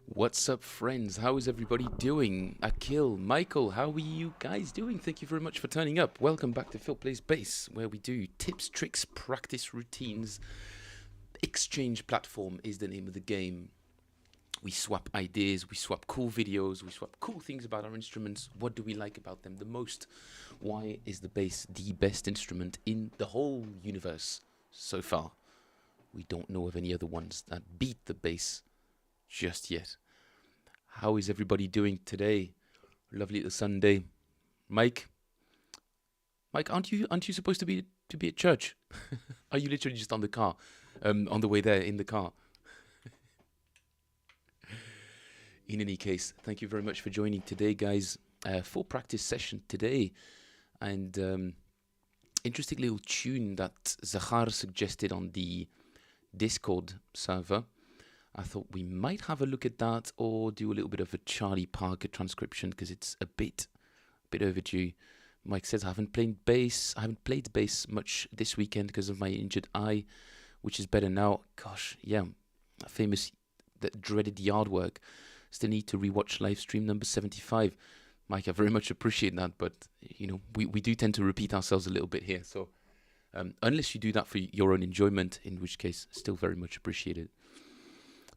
What's up, friends? How is everybody doing? Akil, Michael, how are you guys doing? Thank you very much for turning up. Welcome back to Phil Plays Bass, where we do tips, tricks, practice routines. Exchange platform is the name of the game. We swap ideas, we swap cool videos, we swap cool things about our instruments. What do we like about them the most? Why is the bass the best instrument in the whole universe so far? We don't know of any other ones that beat the bass just yet. How is everybody doing today? Lovely little Sunday. Mike, aren't you supposed to be at church? Are you literally just on the way there in the car? In any case, thank you very much for joining today, guys. Full practice session today, and interesting little tune that Zahar suggested on the Discord server. I thought we might have a look at that, or do a little bit of a Charlie Parker transcription, because it's a bit overdue. Mike says I haven't played bass much this weekend because of my injured eye, which is better now. Gosh, yeah, that dreaded yard work. Still need to rewatch live stream number 75. Mike, I very much appreciate that, but you know, we do tend to repeat ourselves a little bit here. So unless you do that for your own enjoyment, in which case, still very much appreciated.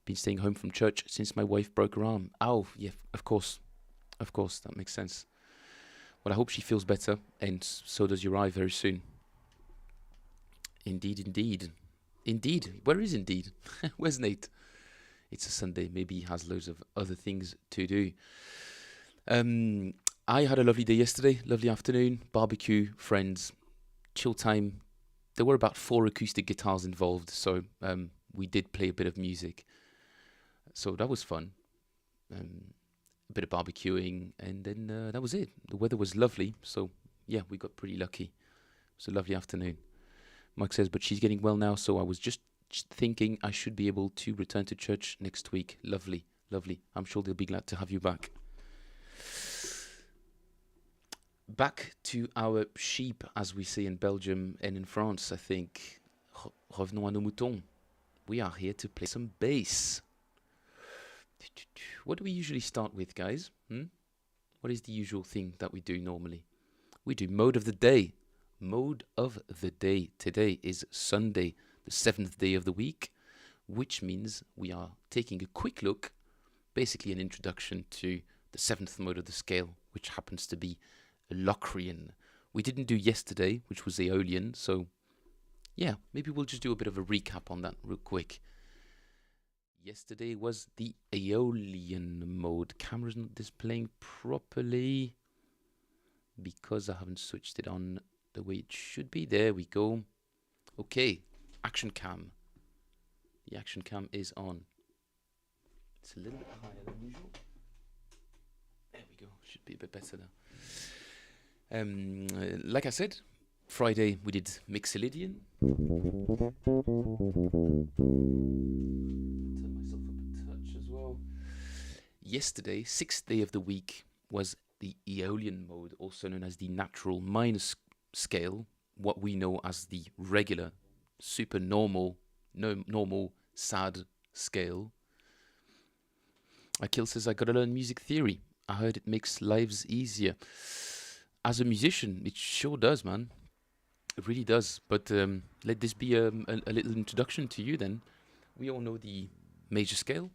Been staying home from church since my wife broke her arm. Oh, yeah, of course, that makes sense. Well, I hope she feels better, and so does your eye very soon. Indeed. Where is Indeed? Where's Nate? It's a Sunday. Maybe he has loads of other things to do. I had a lovely day yesterday, lovely afternoon, barbecue, friends, chill time. There were about 4 acoustic guitars involved, so we did play a bit of music. So that was fun. A bit of barbecuing, and then that was it. The weather was lovely, so yeah, we got pretty lucky. It was a lovely afternoon. Mike says, but she's getting well now, so I was just thinking I should be able to return to church next week. Lovely. I'm sure they'll be glad to have you back. Back to our sheep, as we say in Belgium and in France, I think. Revenons à nos moutons. We are here to play some bass. What do we usually start with, guys? What is the usual thing that we do normally? We do mode of the day. Mode of the day. Today is Sunday, the 7th day of the week, which means we are taking a quick look, basically an introduction to the 7th mode of the scale, which happens to be Locrian. We didn't do yesterday, which was Aeolian, so yeah, maybe we'll just do a bit of a recap on that real quick. Yesterday was the Aeolian mode. Camera's not displaying properly because I haven't switched it on the way it should be. There we go. Okay, action cam. The action cam is on. It's a little bit higher than usual. There we go. Should be a bit better now. Like I said, Friday we did Mixolydian. Yesterday, 6th day of the week, was the Aeolian mode, also known as the natural minor scale, what we know as the regular, super normal, sad scale. Akil says, I gotta learn music theory. I heard it makes lives easier. As a musician, it sure does, man. It really does. But let this be a little introduction to you then. We all know the major scale.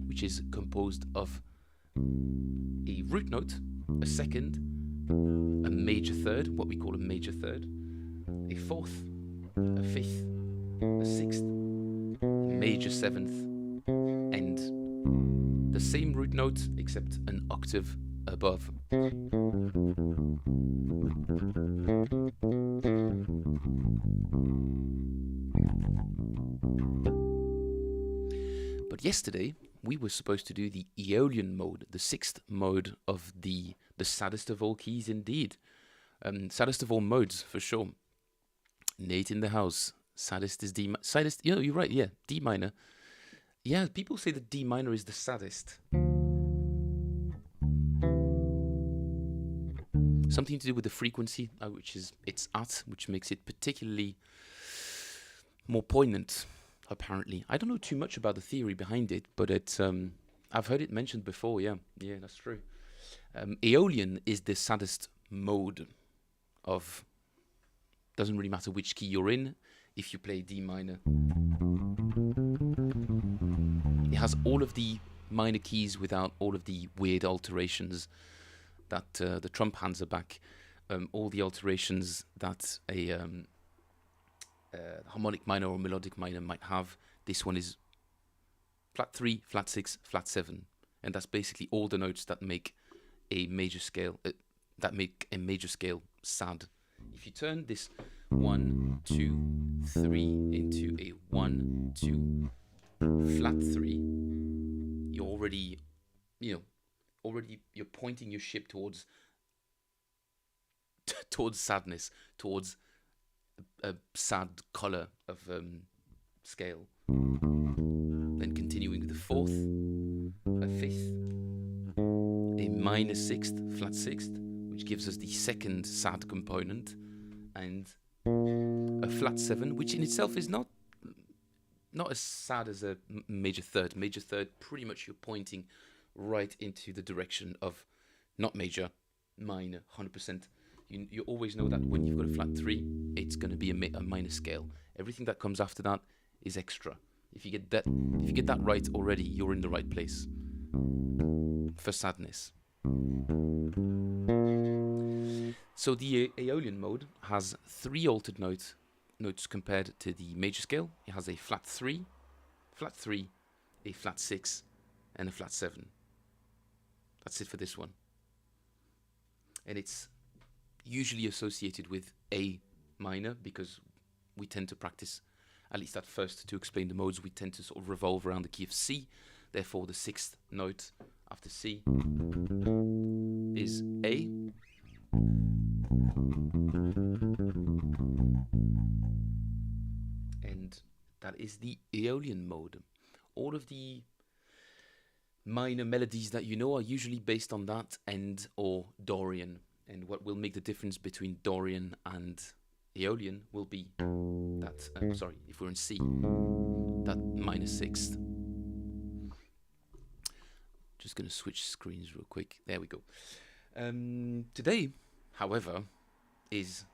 Which is composed of a root note, a second, a major third, what we call a major third, a fourth, a fifth, a sixth, major seventh, and the same root note except an octave above. But yesterday we were supposed to do the Aeolian mode, the sixth mode of the saddest of all keys indeed. Saddest of all modes for sure. Nate in the house. Saddest is D. Saddest. You know, you're right. Yeah, D minor. Yeah, people say that D minor is the saddest. Something to do with the frequency, which is it's at, which makes it particularly more poignant. Apparently, I don't know too much about the theory behind it, but it's I've heard it mentioned before. Yeah, that's true. Aeolian is the saddest mode of. Doesn't really matter which key you're in. If you play D minor, it has all of the minor keys without all of the weird alterations that the trump hands are back. All the alterations that a harmonic minor or melodic minor might have. This one is flat 3, flat 6, flat 7, and that's basically all the notes that make a major scale sad. If you turn this 1, 2, 3 into a 1, 2, flat 3, you're already you're pointing your ship towards sadness, towards a sad color of scale. Then continuing with the fourth, a fifth, a minor sixth, flat sixth, which gives us the second sad component, and a flat 7, which in itself is not as sad as a major third. Major third, pretty much you're pointing right into the direction of not major, minor, 100%. You always know that when you've got a flat 3, it's going to be a minor scale. Everything that comes after that is extra. If you get that right already, you're in the right place for sadness. So the Aeolian mode has 3 altered notes compared to the major scale. It has a flat 3, a flat 6, and a flat 7. That's it for this one. And it's usually associated with A minor, because we tend to practice, at least at first, to explain the modes, we tend to sort of revolve around the key of C. Therefore, the 6th note after C is A. And that is the Aeolian mode. All of the minor melodies that you know are usually based on that and or Dorian. And what will make the difference between Dorian and Aeolian will be that, if we're in C, that minor 6th. Just going to switch screens real quick. There we go. Today, however, is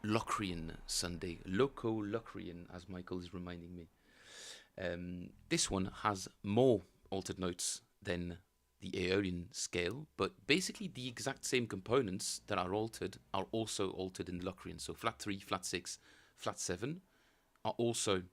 Locrian Sunday. Loco Locrian, as Michael is reminding me. This one has more altered notes than the Aeolian scale, but basically the exact same components that are altered are also altered in Locrian. So flat 3, flat 6, flat 7 are also,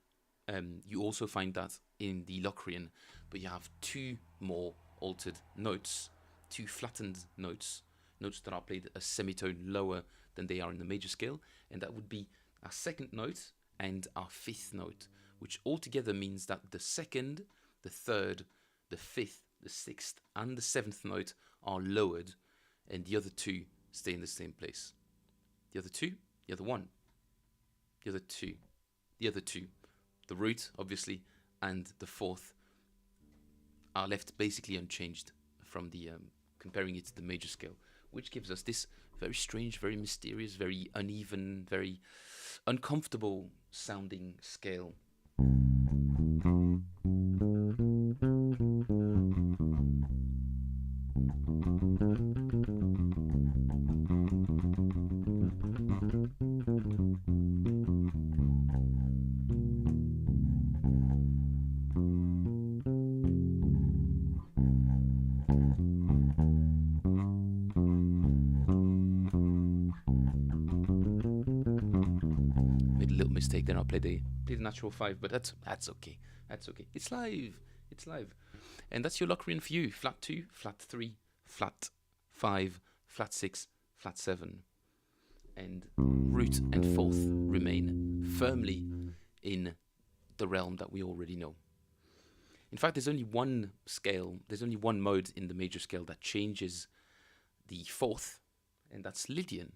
you also find that in the Locrian, but you have 2 more altered notes, 2 flattened notes that are played a semitone lower than they are in the major scale, and that would be our 2nd note and our 5th note, which altogether means that the 2nd, the 3rd, the 5th, the 6th and the 7th note are lowered, and the other 2 stay in the same place. The other 2, the other 1, the other 2, the other 2, the root obviously, and the 4th are left basically unchanged from the comparing it to the major scale, which gives us this very strange, very mysterious, very uneven, very uncomfortable sounding scale. Mistake there. I played the natural 5, but that's okay. That's okay. It's live. And that's your Locrian for you. Flat 2, flat 3, flat 5, flat 6, flat 7. And root and fourth remain firmly in the realm that we already know. In fact, there's only one mode in the major scale that changes the fourth, and that's Lydian.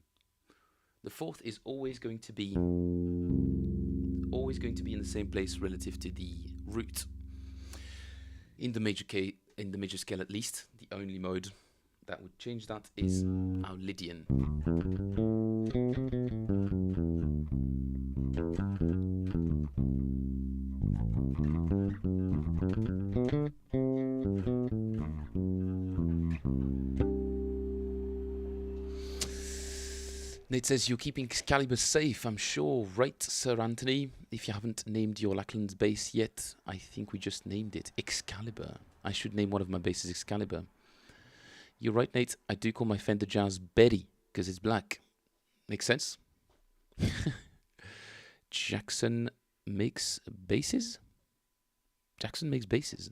The fourth is always going to be in the same place relative to the root. In the major scale, at least, the only mode that would change that is our Lydian. Nate says, you're keeping Excalibur safe, I'm sure. Right, Sir Anthony? If you haven't named your Lackland's bass yet, I think we just named it Excalibur. I should name one of my basses Excalibur. You're right, Nate. I do call my Fender Jazz Betty, because it's black. Makes sense? Jackson makes basses? Jackson makes basses.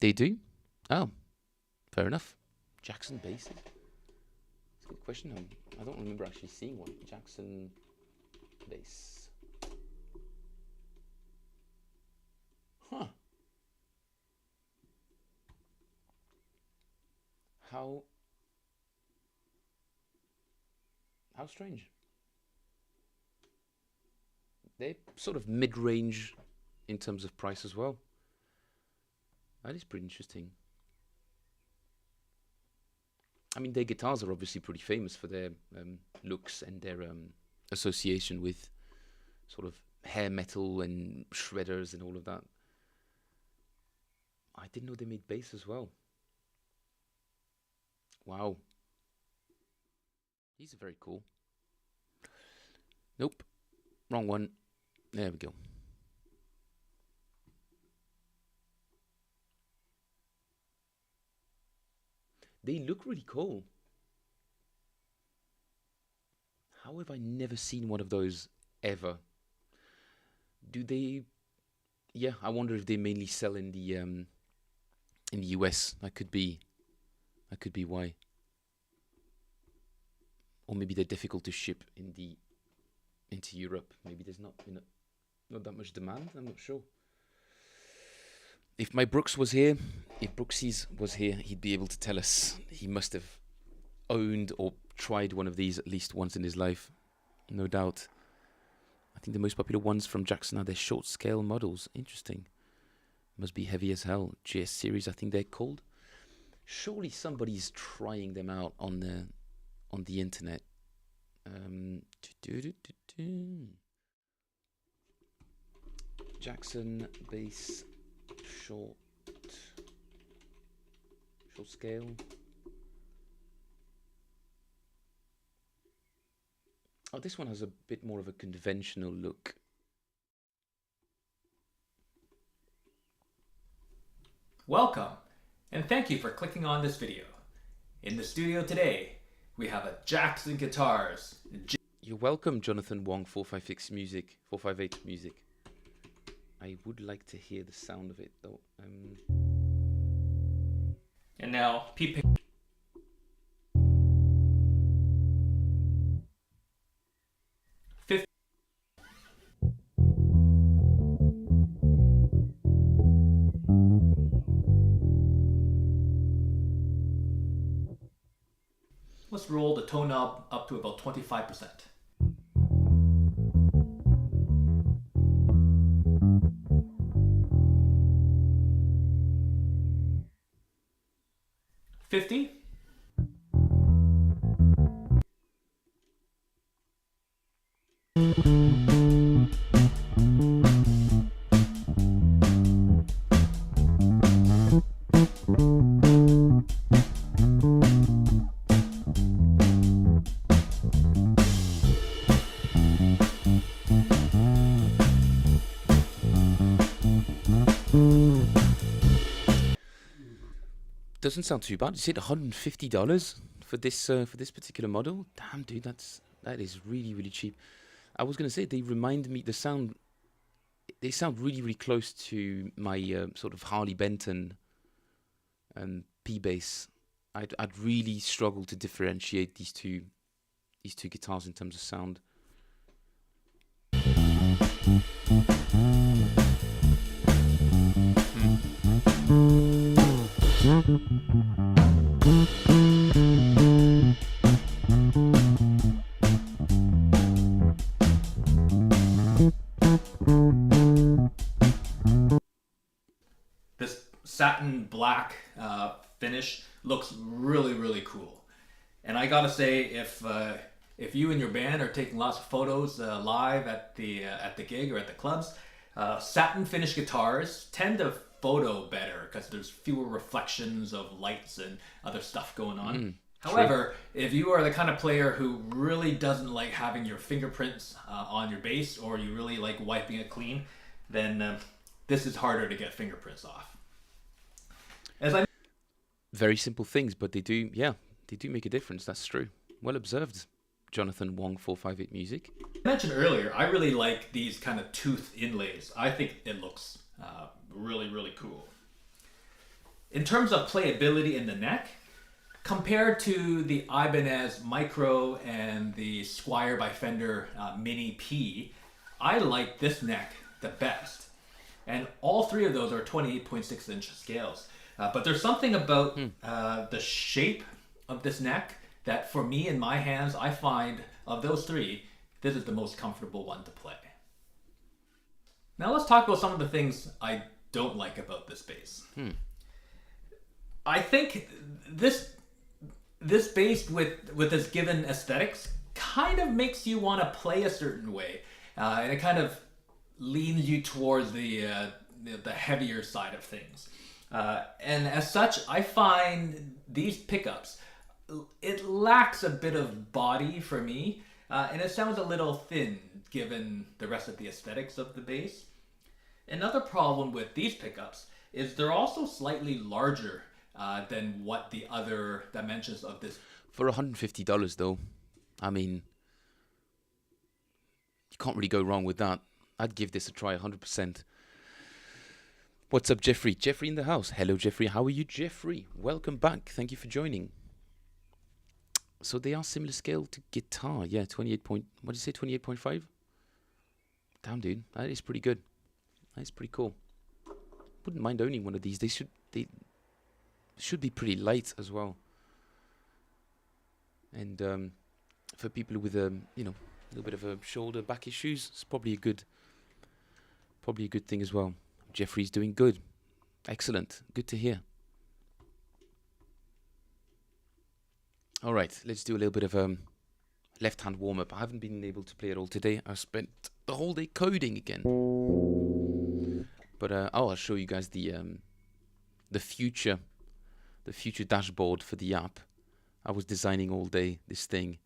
They do? Oh, fair enough. Jackson basses? That's a good question. I don't remember actually seeing one. Jackson bass. Huh. How strange. They're sort of mid-range in terms of price as well. That is pretty interesting. I mean, their guitars are obviously pretty famous for their looks and their association with sort of hair metal and shredders and all of that. I didn't know they made bass as well. Wow. These are very cool. Nope. Wrong one. There we go. They look really cool. How have I never seen one of those ever? Do they... Yeah, I wonder if they mainly sell in the US. That could be why. Or maybe they're difficult to ship into Europe. Maybe there's not that much demand. I'm not sure. If my Brooks was here, if Brooksies was here, he'd be able to tell us. He must have owned or tried one of these at least once in his life, no doubt. I think the most popular ones from Jackson are their short scale models. Interesting. Must be heavy as hell. GS series, I think they're called. Surely somebody's trying them out on the internet. Jackson bass short scale. Oh, this one has a bit more of a conventional look. Welcome, and thank you for clicking on this video. In the studio today, we have a Jackson Guitars. You're welcome, Jonathan Wong, 458 Music. I would like to hear the sound of it, though. And now, Pete. Let's roll the tone knob up to about 25%. $50. Doesn't sound too bad. You said $150 for this particular model. Damn, dude, that is really, really cheap. I was gonna say they remind me. They sound really, really close to my sort of Harley Benton P bass. I'd really struggle to differentiate these two guitars in terms of sound. This satin black finish looks really, really cool. And I gotta say, if you and your band are taking lots of photos live at the gig or at the clubs, satin finish guitars tend to photo better because there's fewer reflections of lights and other stuff going on. However, if you are the kind of player who really doesn't like having your fingerprints on your bass, or you really like wiping it clean, then this is harder to get fingerprints off. Very simple things, but they do make a difference. That's true. Well observed, Jonathan Wong 458 Music. I mentioned earlier, I really like these kind of tooth inlays. I think it looks really, really cool. In terms of playability in the neck, compared to the Ibanez Micro and the Squier by Fender Mini P, I like this neck the best. And all three of those are 28.6 inch scales. But there's something about the shape of this neck that for me in my hands, I find of those three, this is the most comfortable one to play. Now let's talk about some of the things I don't like about this bass. I think this bass with this given aesthetics kind of makes you want to play a certain way. And it kind of leans you towards the heavier side of things. And as such, I find these pickups, it lacks a bit of body for me, and it sounds a little thin given the rest of the aesthetics of the bass. Another problem with these pickups is they're also slightly larger than what the other dimensions of this. For $150 though, I mean, you can't really go wrong with that. I'd give this a try 100%. What's up, Jeffrey? Jeffrey in the house. Hello, Jeffrey. How are you, Jeffrey? Welcome back. Thank you for joining. So they are similar scale to guitar. Yeah, 28 point... What did you say, 28.5? Damn, dude. That is pretty good. That is pretty cool. Wouldn't mind owning one of these. They should be pretty light as well. And for people with a little bit of a shoulder back issues, it's probably a good thing as well. Jeffrey's doing good. Excellent. Good to hear. All right, let's do a little bit of left-hand warm-up. I haven't been able to play it all today. I spent the whole day coding again. But I'll show you guys the future dashboard for the app. I was designing all day this thing.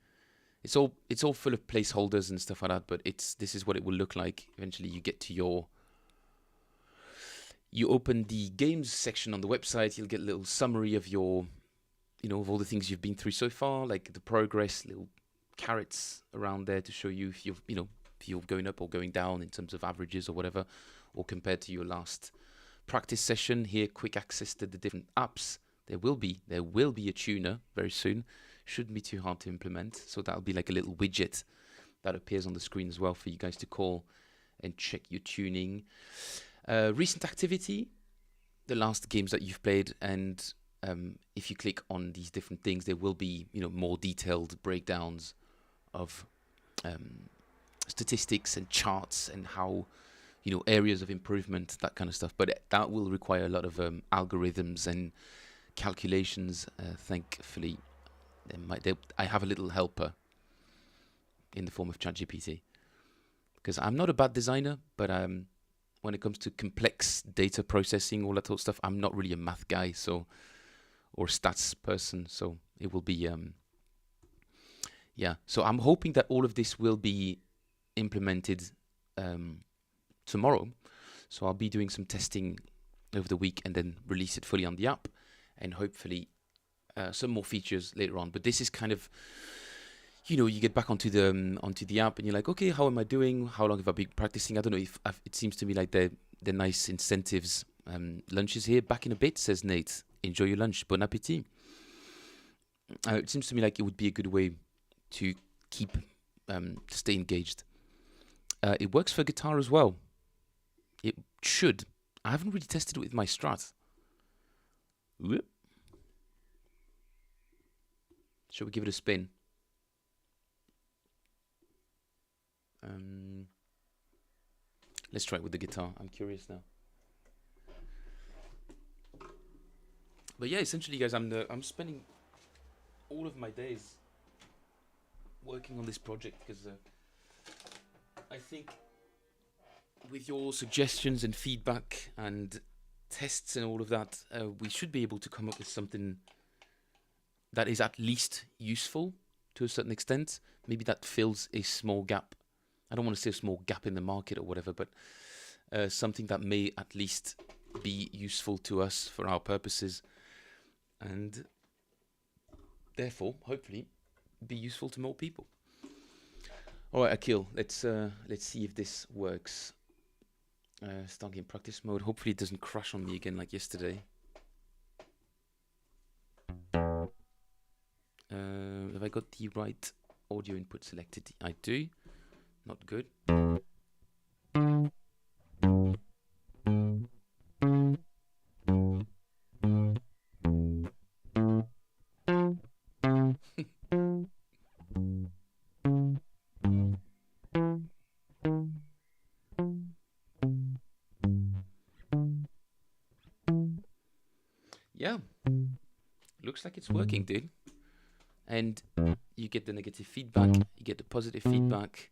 It's all full of placeholders and stuff like that, but this is what it will look like. Eventually you get to you open the games section on the website, you'll get a little summary of your, of all the things you've been through so far, like the progress, little carrots around there to show you if you're going up or going down in terms of averages or whatever, or compared to your last practice session. Here, quick access to the different apps. There will be a tuner very soon. Shouldn't be too hard to implement. So that'll be like a little widget that appears on the screen as well for you guys to call and check your tuning. Recent activity, the last games that you've played, and if you click on these different things, there will be more detailed breakdowns of statistics and charts and how areas of improvement, that kind of stuff. But that will require a lot of algorithms and calculations. Thankfully, I have a little helper in the form of ChatGPT, because I'm not a bad designer, but when it comes to complex data processing, all that sort of stuff, I'm not really a math guy, or stats person. So it will be, So I'm hoping that all of this will be implemented tomorrow. So I'll be doing some testing over the week and then release it fully on the app, and hopefully some more features later on. But this is kind of, you get back onto the app and you're like, okay, how am I doing? How long have I been practicing? I don't know if it seems to me like they're nice incentives Lunch is here, back in a bit, says Nate. Enjoy your lunch. Bon appétit. It seems to me like it would be a good way to keep, to stay engaged. It works for guitar as well. It should. I haven't really tested it with my Strat. Whoop. Shall we give it a spin? Let's try it with the guitar. I'm curious now. But yeah, essentially, guys, I'm spending all of my days working on this project because I think with your suggestions and feedback and tests and all of that, we should be able to come up with something that is at least useful to a certain extent. Maybe that fills a small gap. I don't want to say a small gap in the market or whatever, but something that may at least be useful to us for our purposes, and therefore, hopefully, be useful to more people. All right, Akil, let's see if this works. Starting in practice mode. Hopefully, it doesn't crash on me again like yesterday. Have I got the right audio input selected? I do. Not good. Yeah, looks like it's working, dude. And you get the negative feedback, you get the positive feedback.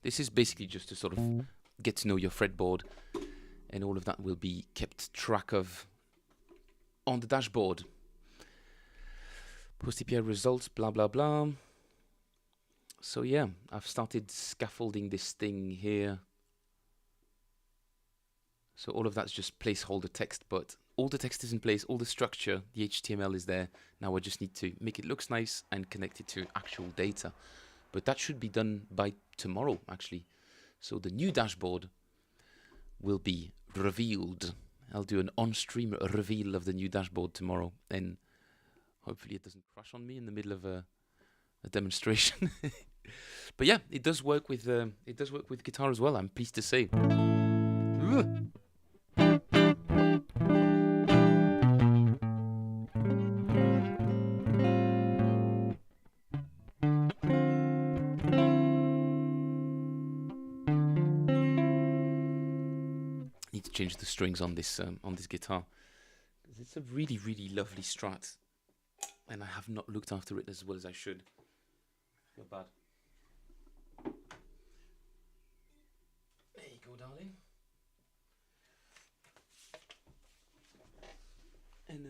This is basically just to sort of get to know your fretboard, and all of that will be kept track of on the dashboard. Post API results, blah blah blah. So yeah, I've started scaffolding this thing here. So all of that's just placeholder text, but all the text is in place, all the structure, the HTML is there. Now I just need to make it looks nice and connect it to actual data. But that should be done by tomorrow, actually. So the new dashboard will be revealed. I'll do an on-stream reveal of the new dashboard tomorrow, and hopefully it doesn't crash on me in the middle of a demonstration. But yeah, it does work with guitar as well, I'm pleased to say. Need to change the strings on this guitar, because it's a really, really lovely Strat, and I have not looked after it as well as I should. I feel bad. There you go, darling. And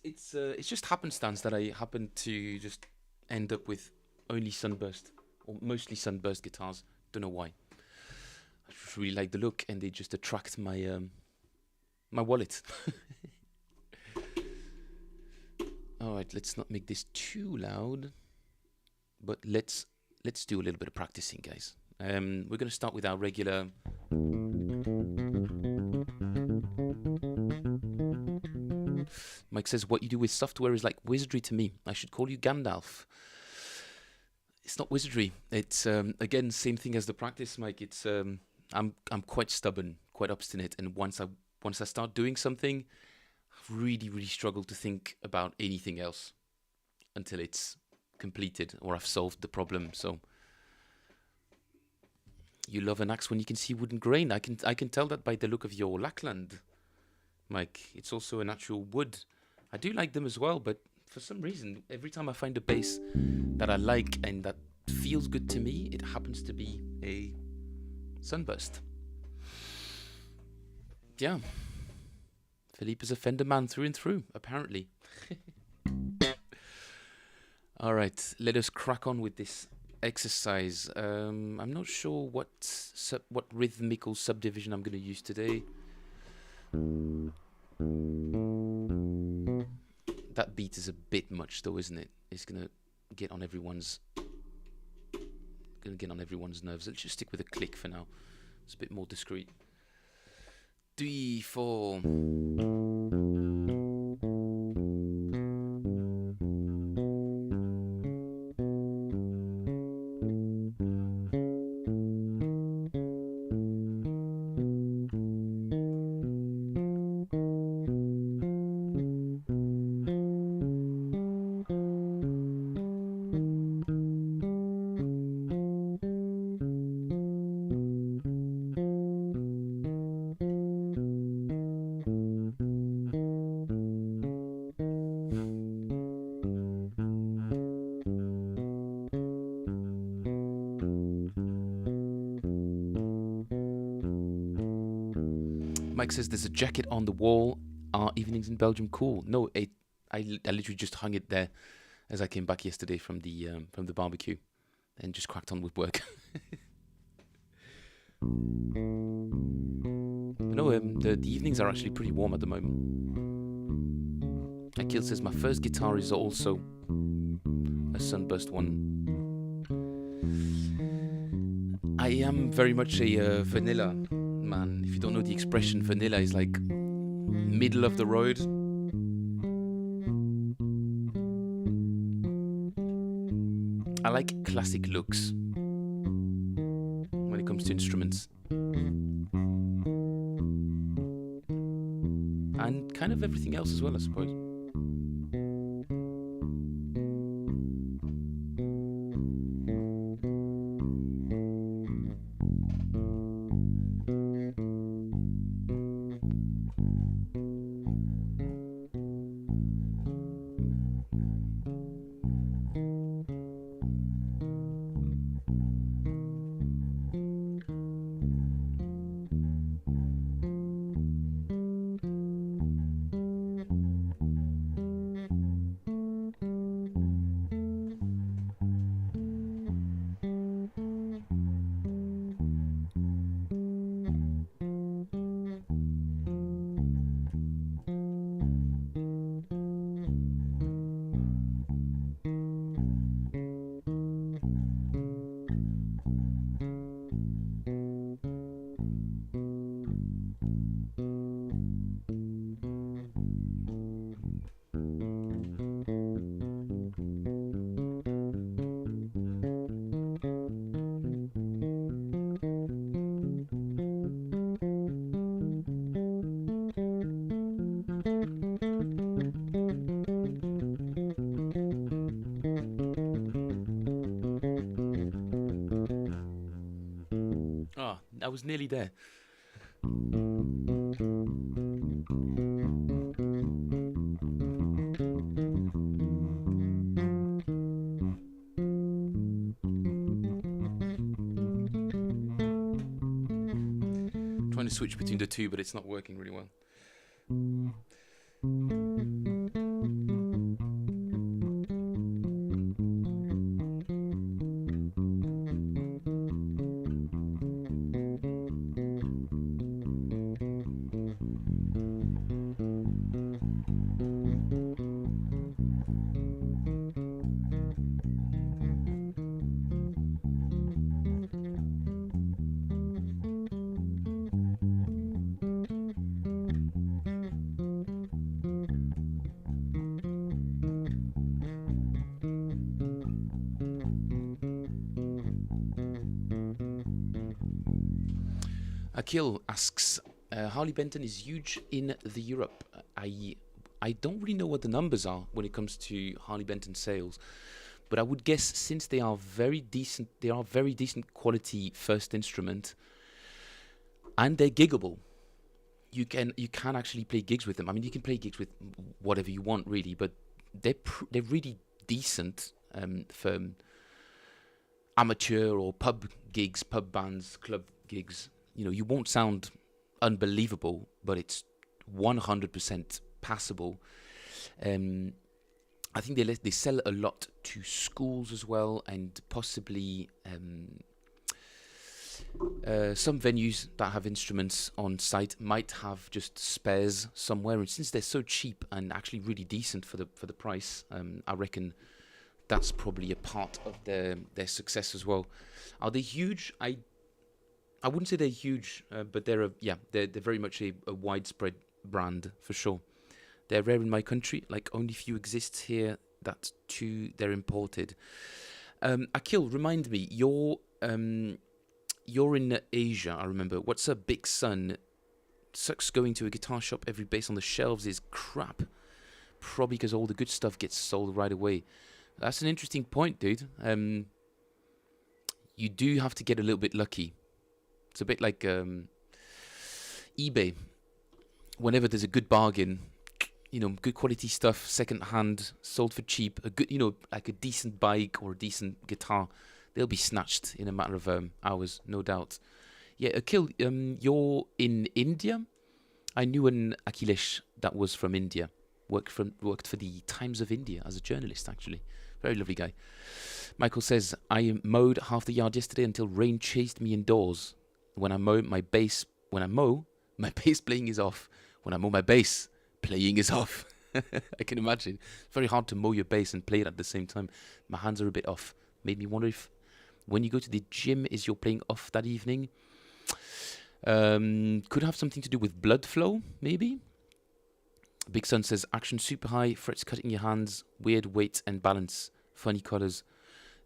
it's just happenstance that I happen to just end up with only sunburst, or mostly sunburst guitars. Don't know why. I just really like the look, and they just attract my my wallet. All right, let's not make this too loud, but let's do a little bit of practicing, guys. We're gonna start with our regular. Mike says, what you do with software is like wizardry to me. I should call you Gandalf. It's not wizardry. It's again, same thing as the practice, Mike. It's I'm quite stubborn, quite obstinate, and once I start doing something, I've really struggled to think about anything else until it's completed or I've solved the problem. So you love an axe when you can see wooden grain. I can tell that by the look of your Lackland, Mike. It's also a natural wood. I do like them as well, but for some reason, every time I find a bass that I like and that feels good to me, it happens to be a sunburst. Yeah. Philippe is a Fender man through and through, apparently. All right, let us crack on with this exercise. I'm not sure what rhythmical subdivision I'm going to use today. That beat is a bit much though, isn't it? It's going to get on everyone's going to get on everyone's nerves. Let's just stick with a click for now. It's a bit more discreet. 3, 4. Mike says there's a jacket on the wall. Are evenings in Belgium cool? No, I literally just hung it there as I came back yesterday from the barbecue, and just cracked on with work. No, the evenings are actually pretty warm at the moment. Akil says my first guitar is also a sunburst one. I am very much a vanilla man. If you don't know the expression, vanilla is like middle of the road. I like classic looks when it comes to instruments. And kind of everything else as well, I suppose. I was nearly there. Trying to switch between the two, but it's not working really well. Akil asks, Harley Benton is huge in the Europe. I don't really know what the numbers are when it comes to Harley Benton sales, but I would guess since they are very decent quality first instrument, and they're giggable. You can actually play gigs with them. I mean, you can play gigs with whatever you want really, but they're really decent for amateur or pub gigs, pub bands, club gigs. You know, you won't sound unbelievable, but it's 100% passable. I think they sell a lot to schools as well, and possibly some venues that have instruments on site might have just spares somewhere. And since they're so cheap and actually really decent for the price, I reckon that's probably a part of their success as well. Are they huge? I wouldn't say they're huge, but they're very much a widespread brand for sure. They're rare in my country, like only few exist here. That too, they're imported. Akil, remind me, you're in Asia. I remember. What's a big son? Sucks going to a guitar shop. Every bass on the shelves is crap. Probably because all the good stuff gets sold right away. That's an interesting point, dude. You do have to get a little bit lucky. It's a bit like eBay. Whenever there's a good bargain, good quality stuff, second hand, sold for cheap, a good, like a decent bike or a decent guitar, they'll be snatched in a matter of hours, no doubt. Yeah, Akil, you're in India. I knew an Akhilesh that was from India. Worked for the Times of India as a journalist, actually. Very lovely guy. Michael says, I mowed half the yard yesterday until rain chased me indoors. When I mow, my bass playing is off. When I mow my bass, playing is off. I can imagine. It's very hard to mow your bass and play it at the same time. My hands are a bit off. Made me wonder if when you go to the gym, is your playing off that evening? Could have something to do with blood flow, maybe. Big Sun says, action super high, frets cutting your hands, weird weight and balance, funny colors.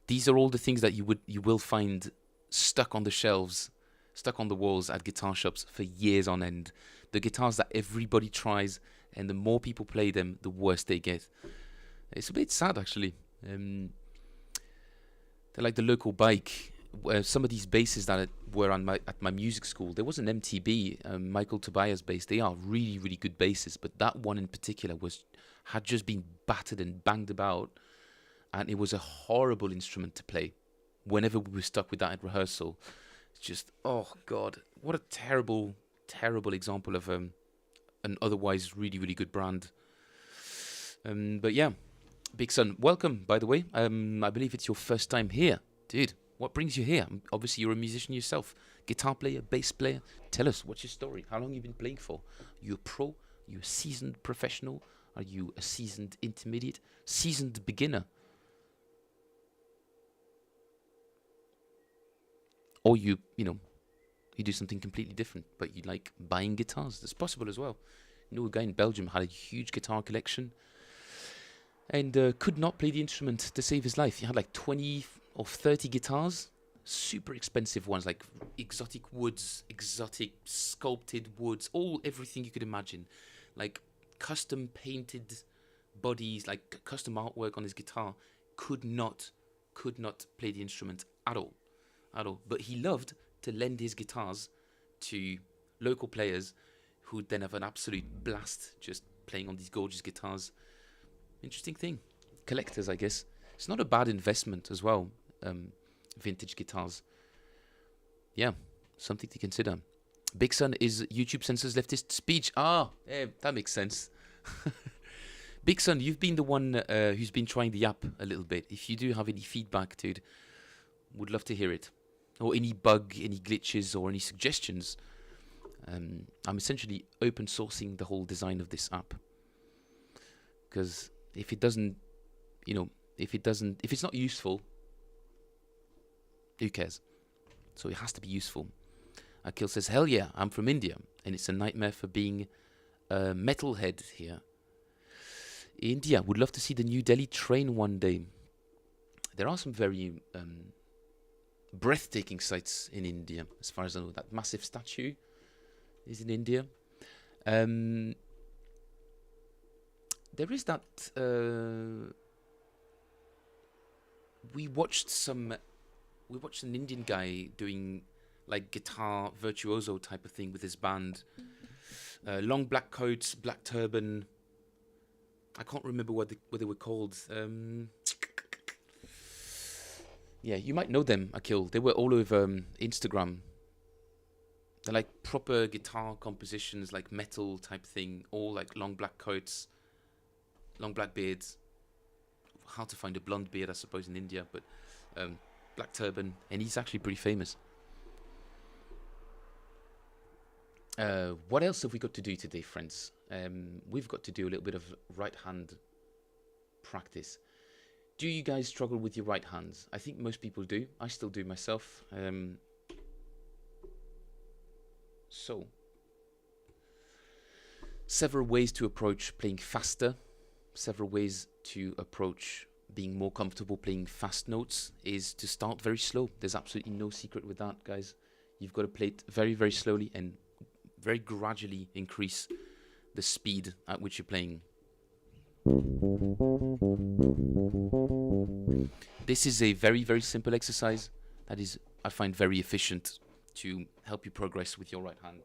These are all the things that you will find stuck on the shelves, stuck on the walls at guitar shops for years on end. The guitars that everybody tries, and the more people play them, the worse they get. It's a bit sad, actually. They're like the local bike. Where some of these basses that were at my music school, there was an M.T.B, Michael Tobias bass. They are really, really good basses, but that one in particular had just been battered and banged about, and it was a horrible instrument to play. Whenever we were stuck with that at rehearsal, it's just, oh God, what a terrible, terrible example of an otherwise really, really good brand. But yeah, Big Sun, welcome, by the way. I believe it's your first time here, dude. What brings you here? Obviously, you're a musician yourself. Guitar player, bass player. Tell us, what's your story? How long have you been playing for? Are you a pro? Are you a seasoned professional? Are you a seasoned intermediate? Seasoned beginner? Or you do something completely different, but you like buying guitars. That's possible as well. A guy in Belgium had a huge guitar collection and could not play the instrument to save his life. He had like 20 or 30 guitars, super expensive ones, like exotic woods, exotic sculpted woods, everything you could imagine, like custom painted bodies, like custom artwork on his guitar. Could not play the instrument at all. But he loved to lend his guitars to local players who would then have an absolute blast just playing on these gorgeous guitars. Interesting thing. Collectors, I guess. It's not a bad investment as well. Vintage guitars. Yeah, something to consider. Big Sun is YouTube censors leftist speech. That makes sense. Big Sun, you've been the one who's been trying the app a little bit. If you do have any feedback, dude, would love to hear it. Or any bug, any glitches, or any suggestions. I'm essentially open sourcing the whole design of this app. Because if it's not useful, who cares? So it has to be useful. Akil says, hell yeah, I'm from India, and it's a nightmare for being a metalhead here. India, would love to see the New Delhi train one day. There are some very breathtaking sights in India, as far as I know. That massive statue is in India. There is that... We watched an Indian guy doing like guitar virtuoso type of thing with his band. Long black coats, black turban. I can't remember what they were called. Yeah, you might know them, Akil. They were all over Instagram. They're like proper guitar compositions, like metal type thing. All like long black coats, long black beards. Hard to find a blonde beard, I suppose, in India, but black turban, and he's actually pretty famous. What else have we got to do today, friends? We've got to do a little bit of right hand practice. Do you guys struggle with your right hands? I think most people do. I still do myself. So, several ways to approach playing faster, several ways to approach being more comfortable playing fast notes is to start very slow. There's absolutely no secret with that, guys. You've got to play it very, very slowly and very gradually increase the speed at which you're playing. This is a very, very simple exercise that is, I find, very efficient to help you progress with your right hand.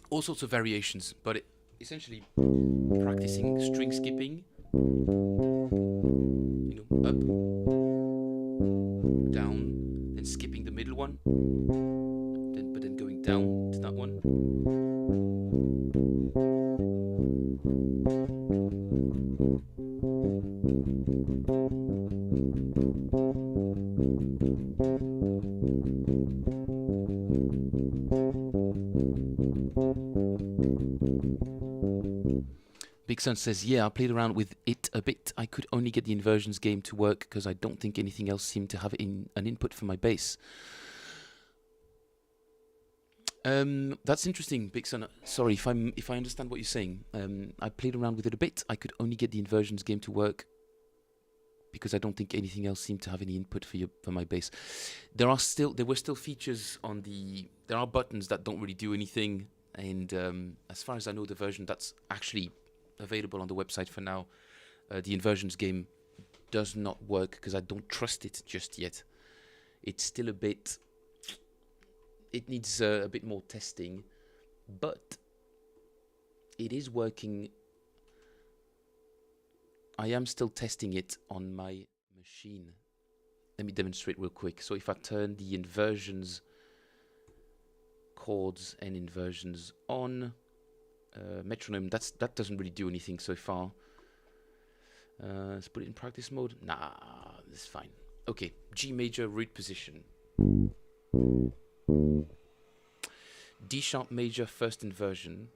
All sorts of variations, but essentially practicing string skipping, up, down, then skipping the middle one, but then going down to that one. Big Sun says, yeah, I played around with it a bit. I could only get the inversions game to work because I don't think anything else seemed to have an input for my bass. That's interesting, Big Sun. Sorry if I understand what you're saying. I played around with it a bit. I could only get the inversions game to work because I don't think anything else seemed to have any input for my bass. There were still features on there are buttons that don't really do anything, and as far as I know, the version that's actually available on the website for now, the inversions game does not work because I don't trust it just yet. It's still it needs a bit more testing, but it is working. I am still testing it on my machine. Let me demonstrate real quick. So if I turn the inversions chords and inversions on, metronome, that doesn't really do anything so far. Let's put it in practice mode. Nah, this is fine. Okay, G major root position. D sharp major first inversion.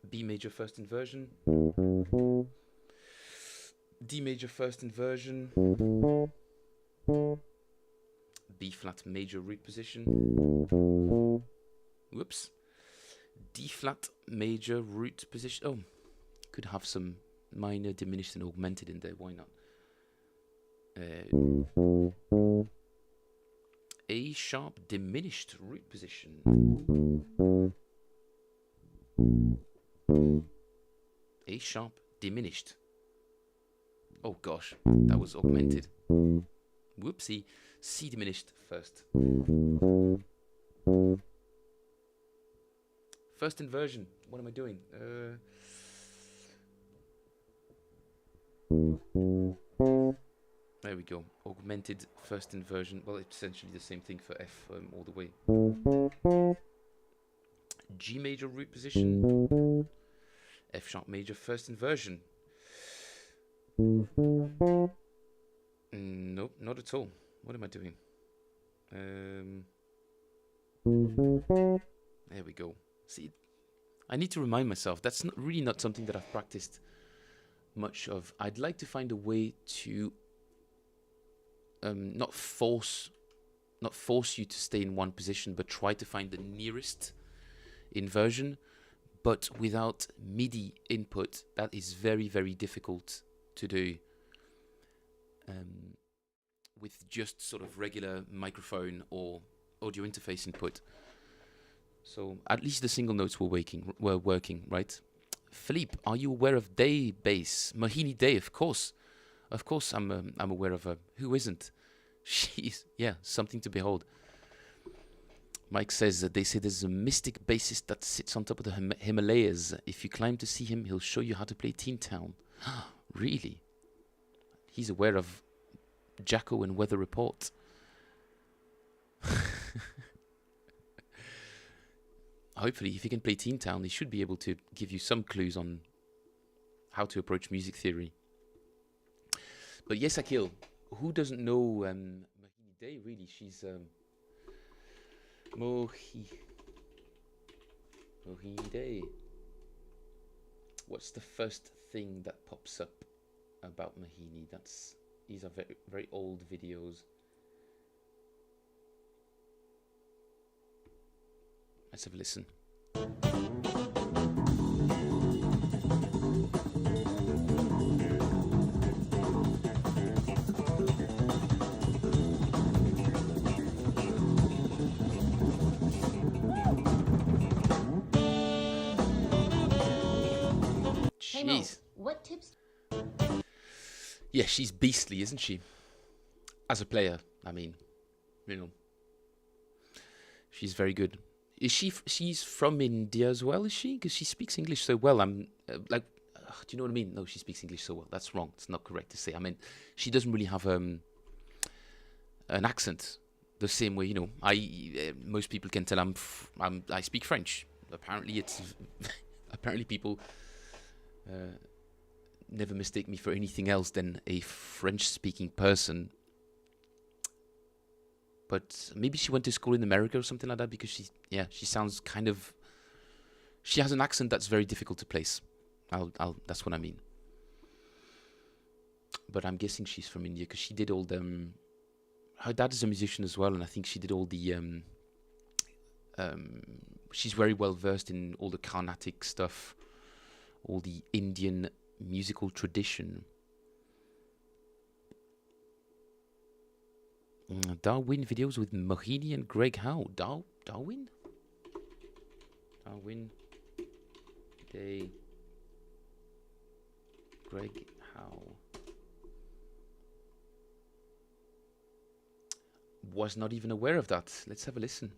B major first inversion. D major first inversion. B flat major root position. Whoops. D flat major root position. Oh, could have some minor diminished and augmented in there. Why not? A sharp diminished root position. A sharp diminished. Oh gosh, that was augmented. Whoopsie. C diminished first. First inversion. What am I doing? There we go. Augmented first inversion. Well, it's essentially the same thing for F all the way. G major root position. F sharp major first inversion. Nope, not at all. What am I doing? There we go. See, I need to remind myself. That's really not something that I've practiced much of. I'd like to find a way to not force you to stay in one position, but try to find the nearest inversion, but without MIDI input. That is very, very difficult to do with just sort of regular microphone or audio interface input. So at least the single notes were working, right? Philippe, are you aware of Day bass? Mohini Day, of course. Of course, I'm aware of her. Who isn't? She's, yeah, something to behold. Mike says that they say there's a mystic bassist that sits on top of the Himalayas. If you climb to see him, he'll show you how to play Teen Town. Really? He's aware of Jacko and Weather Report. Hopefully, if he can play Teen Town, he should be able to give you some clues on how to approach music theory. But yes, Akil, who doesn't know Mohini Day, really? She's Mohini Day. What's the first thing that pops up about Mohini? These are very, very old videos. Let's have a listen. Hey Mo, what tips? Yeah, she's beastly, isn't she? As a player, I mean, you know, she's very good. Is she's from India as well, is she? Because she speaks English so well. I'm do you know what I mean? No, she speaks English so well. That's wrong. It's not correct to say. I mean, she doesn't really have an accent the same way, you know. Most people can tell I speak French. Apparently, apparently people never mistake me for anything else than a French-speaking person. But maybe she went to school in America or something like that, because she sounds kind of, she has an accent that's very difficult to place. That's what I mean. But I'm guessing she's from India, because she did all the, her dad is a musician as well, and I think she did all the, she's very well versed in all the Carnatic stuff, all the Indian musical tradition. Darwin videos with Mohini and Greg Howe. Darwin Day. Greg Howe. Was not even aware of that. Let's have a listen.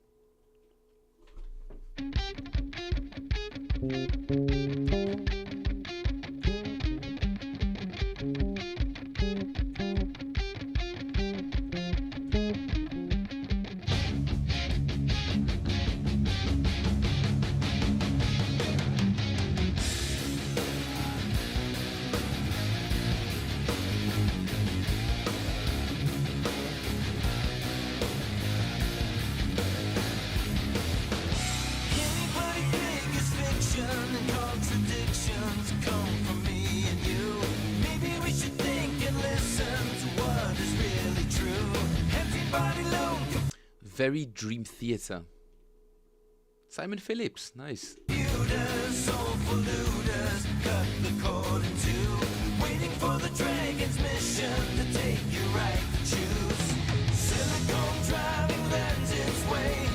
Very Dream Theater. Simon Phillips, nice. Waiting for the dragon's mission to take you right to choose. Silicone driving lends its way.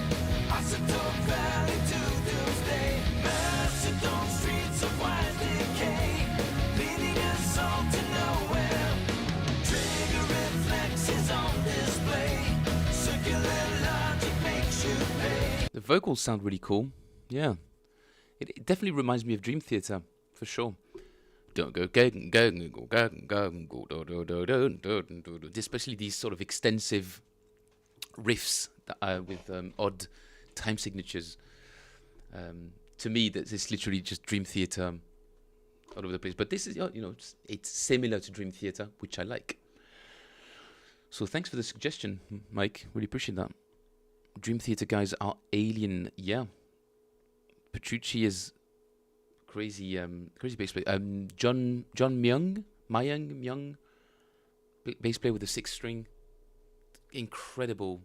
Isotope Valley to Doomsday. Macedon streets of wide decay, leading us all to nowhere. Trigger reflexes on display. Circular logic makes you pay. The vocals sound really cool. Yeah. It definitely reminds me of Dream Theater, for sure. Especially these sort of extensive riffs that, with odd time signatures. To me, it's literally just Dream Theater all over the place. But this is, you know, it's similar to Dream Theater, which I like. So thanks for the suggestion, Mike. Really appreciate that. Dream Theater guys are alien, yeah. Petrucci is crazy bass player. John Myung, bass player with the 6th string. Incredible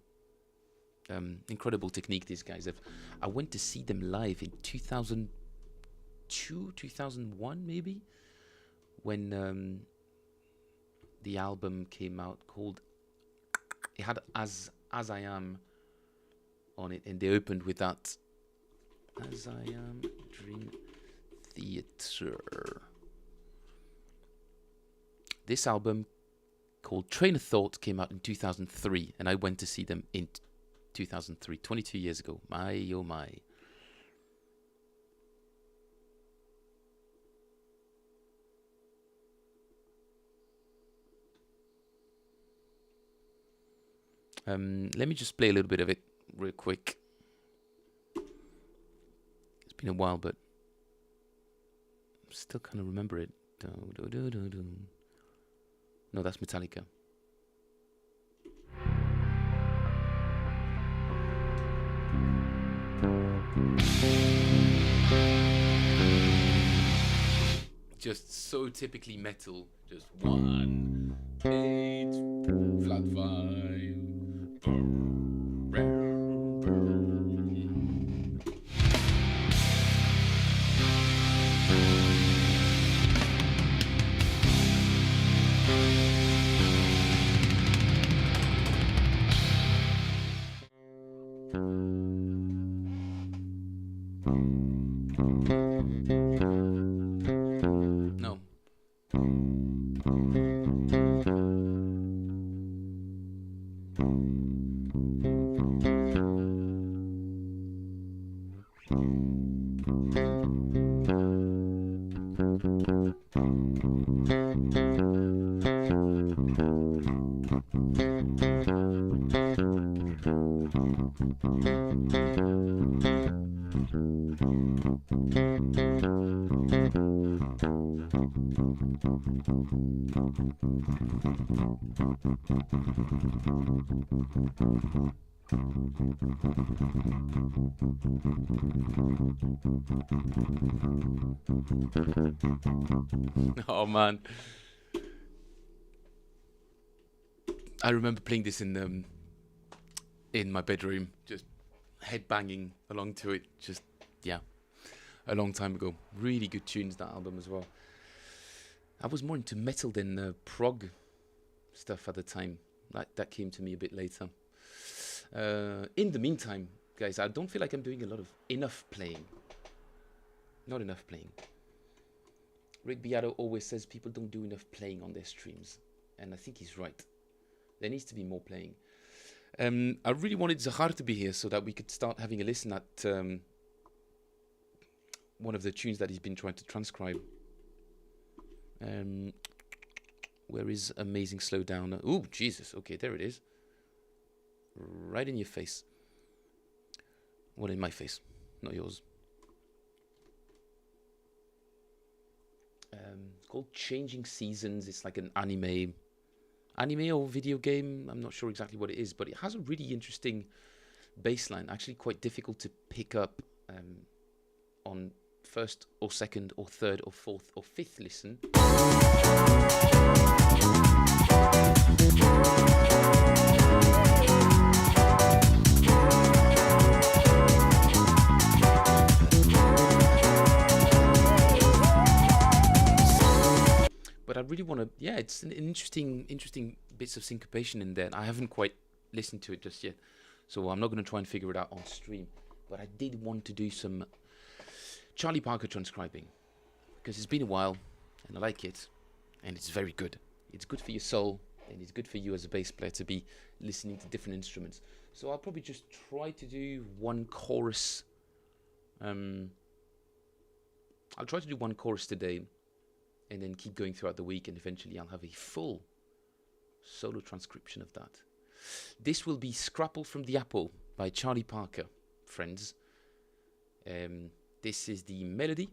technique. These guys have. I went to see them live in 2002, 2001 maybe, when the album came out called. It had As I Am on it, and they opened with that. As I Am Dream Theater. This album called Train of Thought came out in 2003, and I went to see them in 2003, 22 years ago. My, oh my. Let me just play a little bit of it real quick. It's been a while, but still kind of remember it. No, that's Metallica. Just so typically metal. Just 1, 8, flat 5. No. Oh man, I remember playing this in my bedroom, just head banging along to it. Just a long time ago. Really good tunes, that album as well. I was more into metal than prog stuff at the time. That came to me a bit later. In the meantime, guys, I don't feel like I'm doing enough playing. Not enough playing. Rick Beato always says people don't do enough playing on their streams, and I think he's right. There needs to be more playing. I really wanted Zahar to be here so that we could start having a listen at one of the tunes that he's been trying to transcribe. Where is Amazing Slowdown? Oh, Jesus. Okay, there it is. Right in your face. Well, in my face, not yours. It's called Changing Seasons. It's like an anime or video game. I'm not sure exactly what it is, but it has a really interesting bass line. Actually quite difficult to pick up on first or second or third or fourth or fifth listen. But I really want to, it's an interesting bits of syncopation in there. I haven't quite listened to it just yet, so I'm not going to try and figure it out on stream. But I did want to do some Charlie Parker transcribing, because it's been a while, and I like it, and it's very good. It's good for your soul, and it's good for you as a bass player to be listening to different instruments. So I'll probably just try to do one chorus. I'll try to do one chorus today, and then keep going throughout the week, and eventually I'll have a full solo transcription of that. This will be Scrapple from the Apple by Charlie Parker, friends. This is the melody.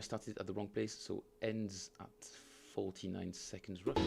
started at the wrong place, so ends at 49 seconds roughly.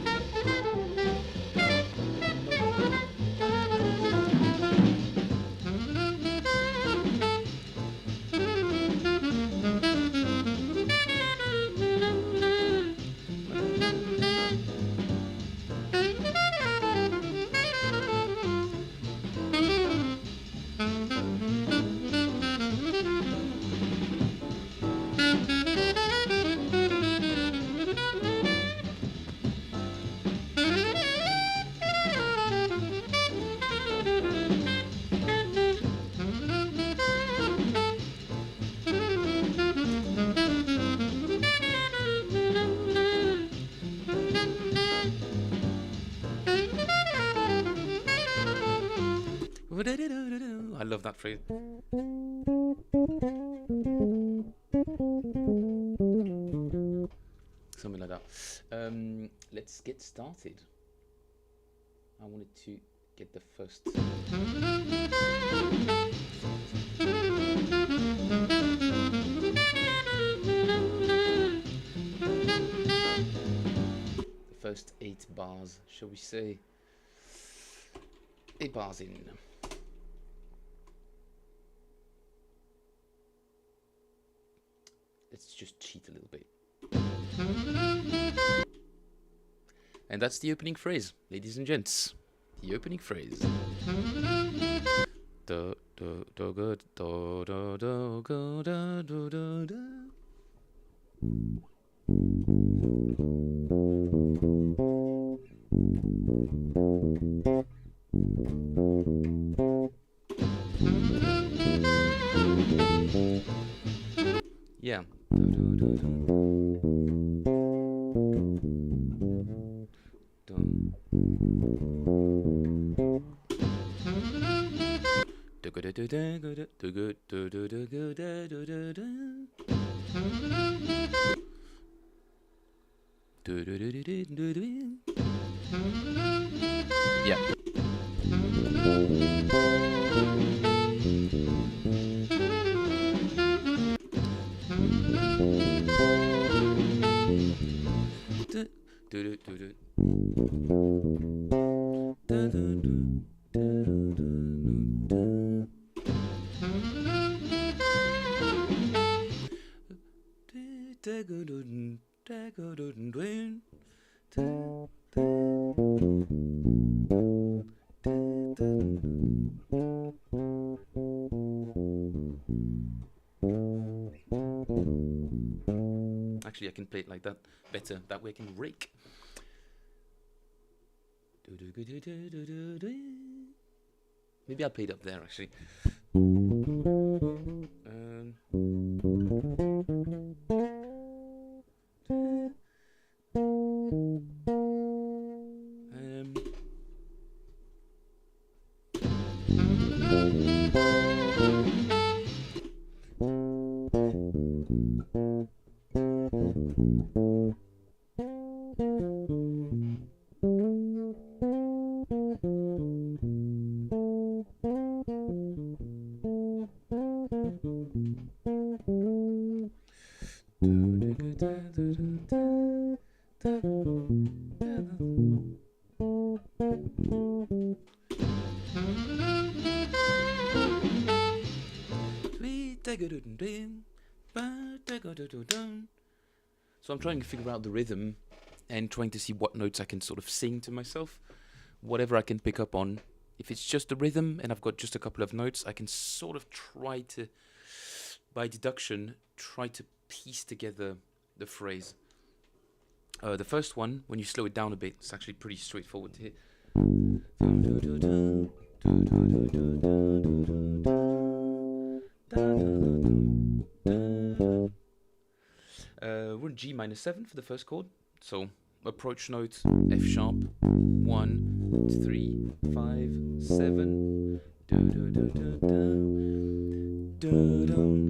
I love that phrase. Something like that. Let's get started. I wanted to get the first. The first 8 bars, shall we say? 8 bars in. Let's just cheat a little bit. And that's the opening phrase, ladies and gents. The opening phrase. Do do do good do do do go da do do do. Yeah. Yeah. Actually, I can play it like that better. That way I can rake. Maybe I'll play it up there, actually. So I'm trying to figure out the rhythm and trying to see what notes I can sort of sing to myself. Whatever I can pick up on. If it's just the rhythm and I've got just a couple of notes, I can sort of try to, by deduction, try to piece together the phrase. The first one, when you slow it down a bit, it's actually pretty straightforward to hit. We're in G minor 7 for the first chord. So approach note F sharp 1, 3, 5, 7, and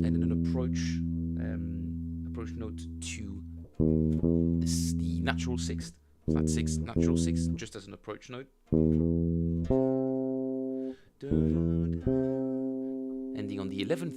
then an approach note to the natural sixth. So that's 6, natural 6, just as an approach note. Ending on the 11th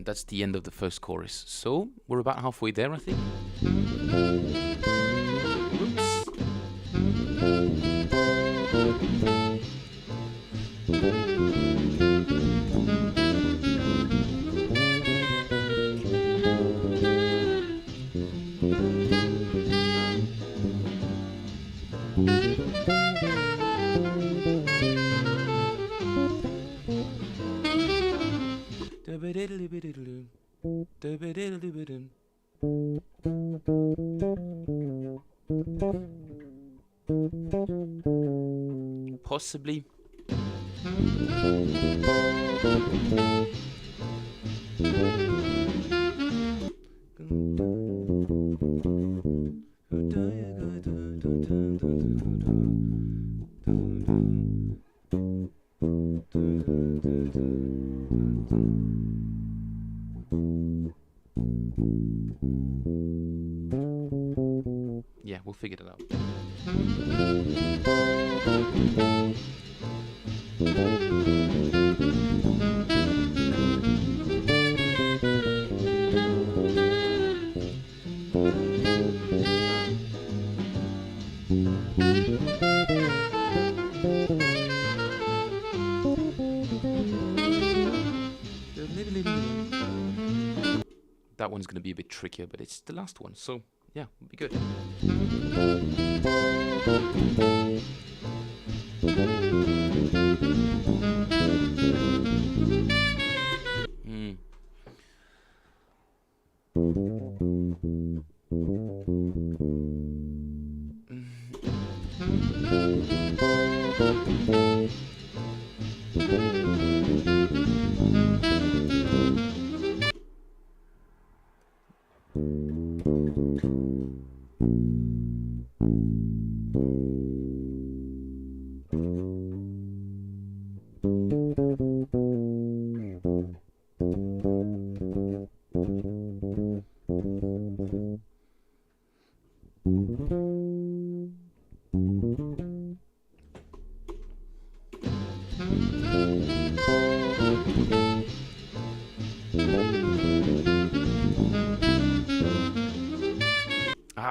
and that's the end of the first chorus. So we're about halfway there, I think. Whoops. Possibly. Yeah, we'll figure it out. That one's going to be a bit trickier, but it's the last one, so yeah, it'll be good.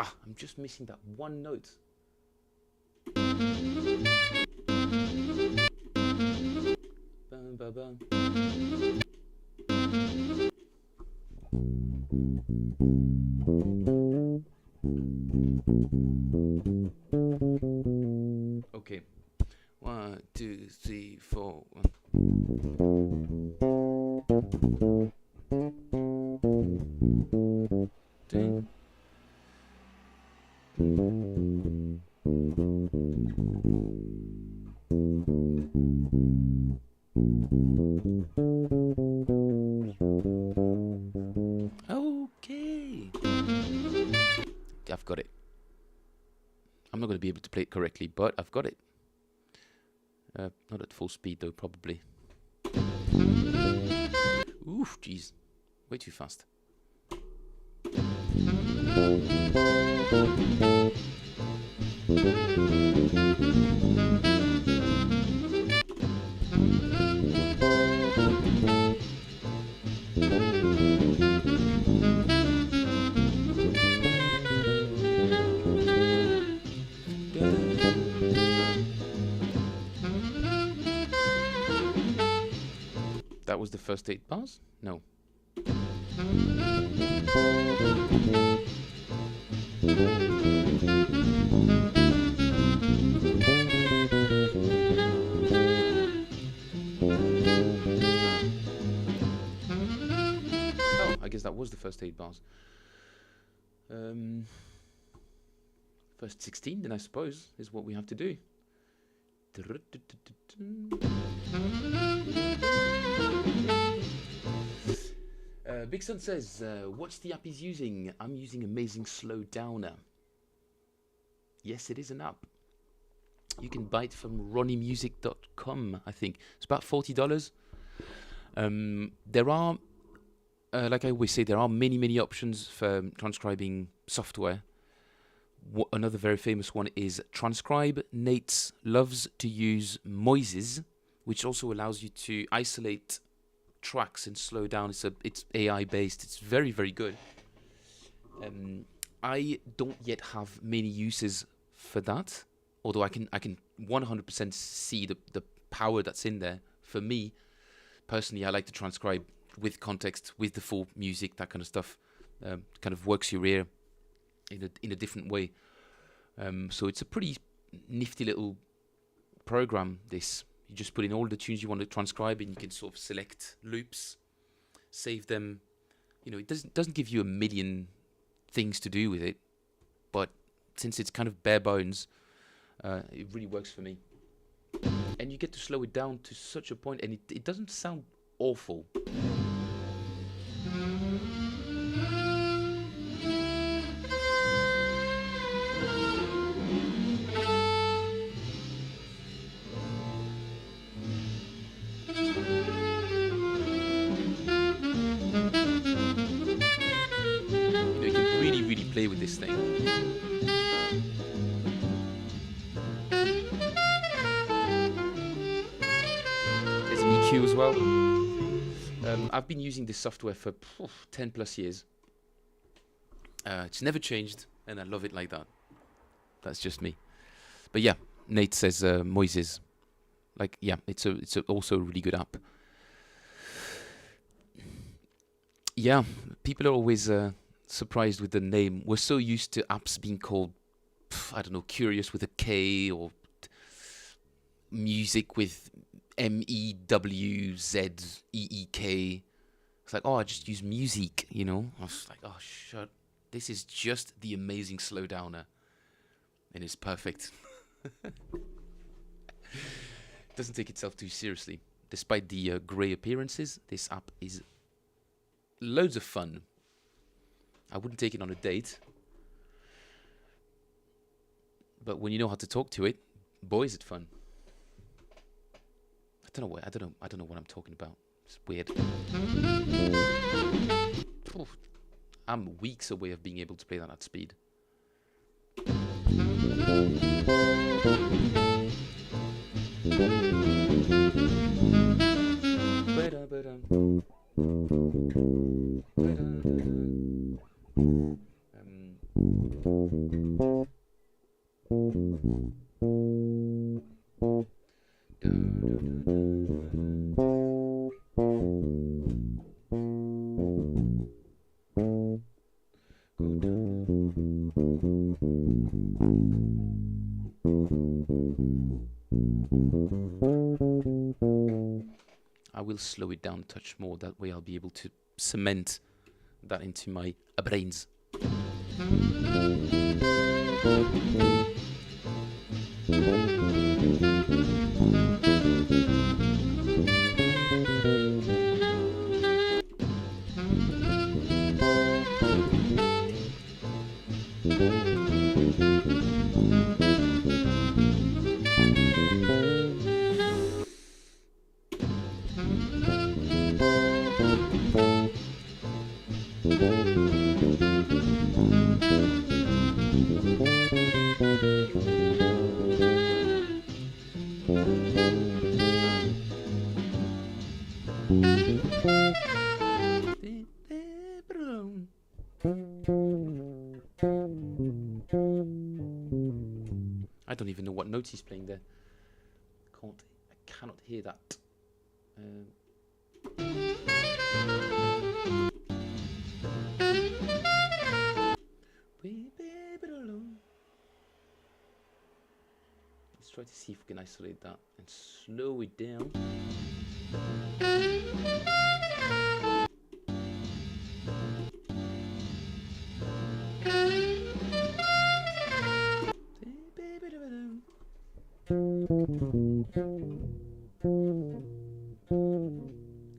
I'm just missing that one note. Bum, bum, bum. Okay. 1, 2, 3, 4. Ding. Okay. I've got it. I'm not going to be able to play it correctly, but I've got it. Not at full speed though, probably. Oof, jeez. Way too fast. That was the first 8 bars? No. Oh, I guess that was the first 8 bars. First 16, then I suppose, is what we have to do. Big Son says, what's the app he's using? I'm using Amazing Slow Downer. Yes, it is an app. You can buy it from ronniemusic.com, I think. It's about $40. There are, like I always say, there are many options for transcribing software. Another very famous one is Transcribe. Nate loves to use Moises, which also allows you to isolate tracks and slow down. It's AI based. It's very, very good. I don't yet have many uses for that, although I can 100% see the power that's in there. For me personally, I like to transcribe with context, with the full music, that kind of stuff. Kind of works your ear in a different way. So it's a pretty nifty little program. This, you just put in all the tunes you want to transcribe, and you can sort of select loops, save them. You know, it doesn't give you a million things to do with it, but since it's kind of bare bones, it really works for me. And you get to slow it down to such a point, and it doesn't sound awful. You can really, really play with this thing. There's an EQ as well. I've been using this software for 10 plus years. It's never changed, and I love it like that. That's just me. But yeah, Nate says Moises. Like, yeah, it's also a really good app. Yeah, people are always surprised with the name. We're so used to apps being called, I don't know, Curious with a K, or Music with M.E.W.Z.E.E.K. It's like, oh, I just use music, you know? I was like, oh, shut. This is just the amazing slowdowner. And it's perfect. Doesn't take itself too seriously. Despite the grey appearances, this app is loads of fun. I wouldn't take it on a date. But when you know how to talk to it, boy, is it fun. I don't know what I'm talking about. It's weird. I'm weeks away of being able to play that at speed. I will slow it down a touch more. That way I'll be able to cement that into my brains. I don't even know what notes he's playing there. I cannot hear that. Let's try to see if we can isolate that and slow it down.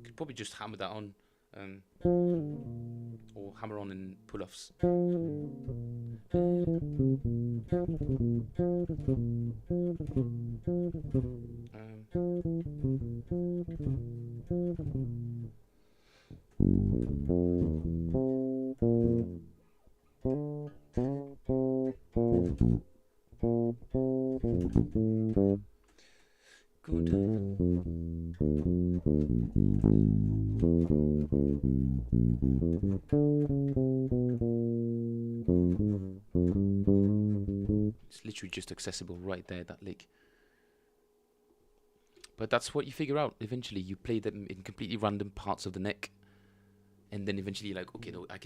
Could probably just hammer that on, or hammer on in pull-offs. Good. It's literally just accessible right there, that lick. But that's what you figure out eventually. You play them in completely random parts of the neck, and then eventually you're like, okay, no, I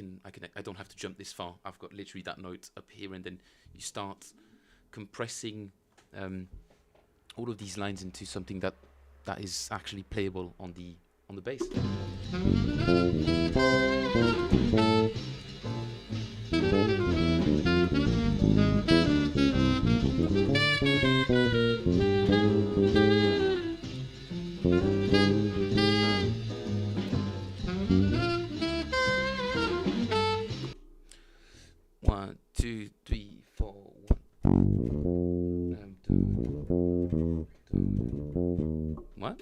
don't have to jump this far. I've got literally that note up here, and then you start compressing all of these lines into something that is actually playable on the bass. One, two, three, four. What?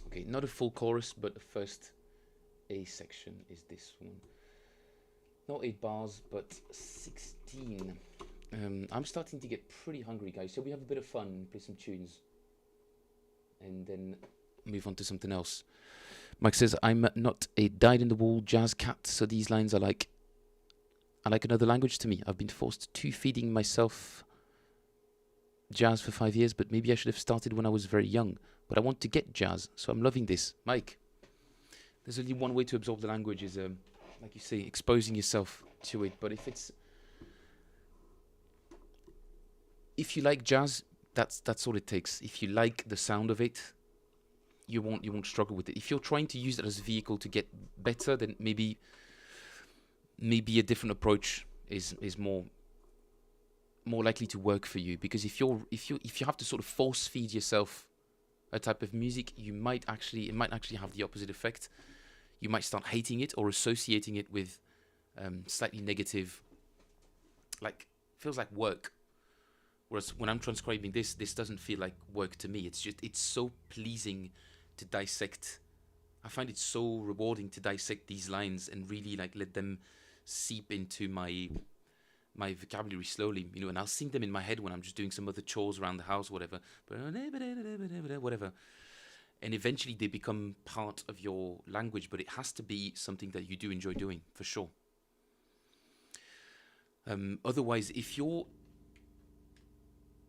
Okay, not a full chorus, but the first A section is this one. Not 8 bars, but 16. I'm starting to get pretty hungry, guys. So we have a bit of fun, play some tunes, and then move on to something else. Mike says, I'm not a dyed-in-the-wool jazz cat, so these lines are like another language to me. I've been forced to feeding myself jazz for 5 years, but maybe I should have started when I was very young. But I want to get jazz, so I'm loving this. Mike, there's only one way to absorb the language is, like you say, exposing yourself to it. But if you like jazz, that's all it takes. If you like the sound of it, you won't struggle with it. If you're trying to use it as a vehicle to get better, then maybe a different approach is more likely to work for you. Because if you have to sort of force feed yourself a type of music, it might actually have the opposite effect. You might start hating it or associating it with slightly negative, like feels like work. Whereas when I'm transcribing this doesn't feel like work to me. It's so pleasing to dissect. I find it so rewarding to dissect these lines and really like let them seep into my vocabulary slowly, and I'll sing them in my head when I'm just doing some other chores around the house, whatever. And eventually they become part of your language, but it has to be something that you do enjoy doing, for sure. Otherwise,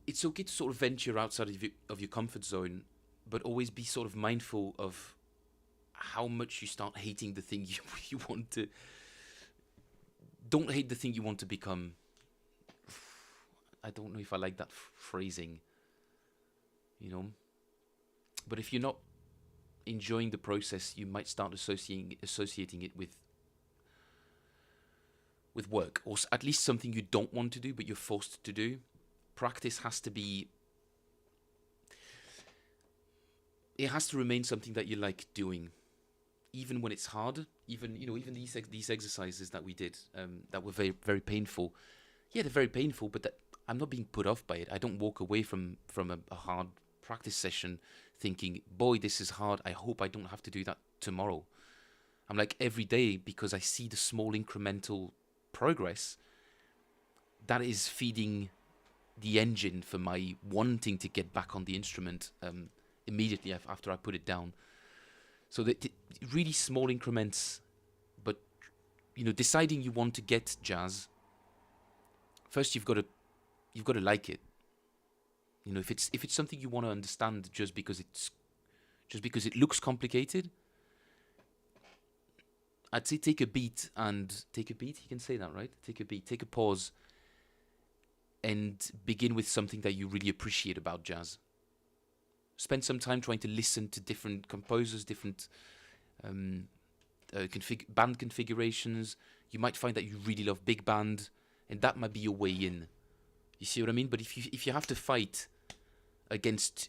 it's okay to sort of venture outside of your comfort zone, but always be sort of mindful of how much you start hating the thing you want to. Don't hate the thing you want to become. I don't know if I like that phrasing, But if you're not enjoying the process, you might start associating it with work, or at least something you don't want to do, but you're forced to do. Practice has to be. It has to remain something that you like doing, even when it's hard. Even these exercises that we did that were very, very painful. Yeah, they're very painful, but I'm not being put off by it. I don't walk away from a hard practice session thinking, boy, this is hard. I hope I don't have to do that tomorrow. I'm like, every day, because I see the small incremental progress, that is feeding the engine for my wanting to get back on the instrument immediately after I put it down. So the really small increments, but deciding you want to get jazz. First, you've got to like it. You know, if it's something you want to understand just because it looks complicated, I'd say take a beat. You can say that, right? Take a beat, take a pause, and begin with something that you really appreciate about jazz. Spend some time trying to listen to different composers, different band configurations. You might find that you really love big band, and that might be your way in. You see what I mean? But if you have to fight against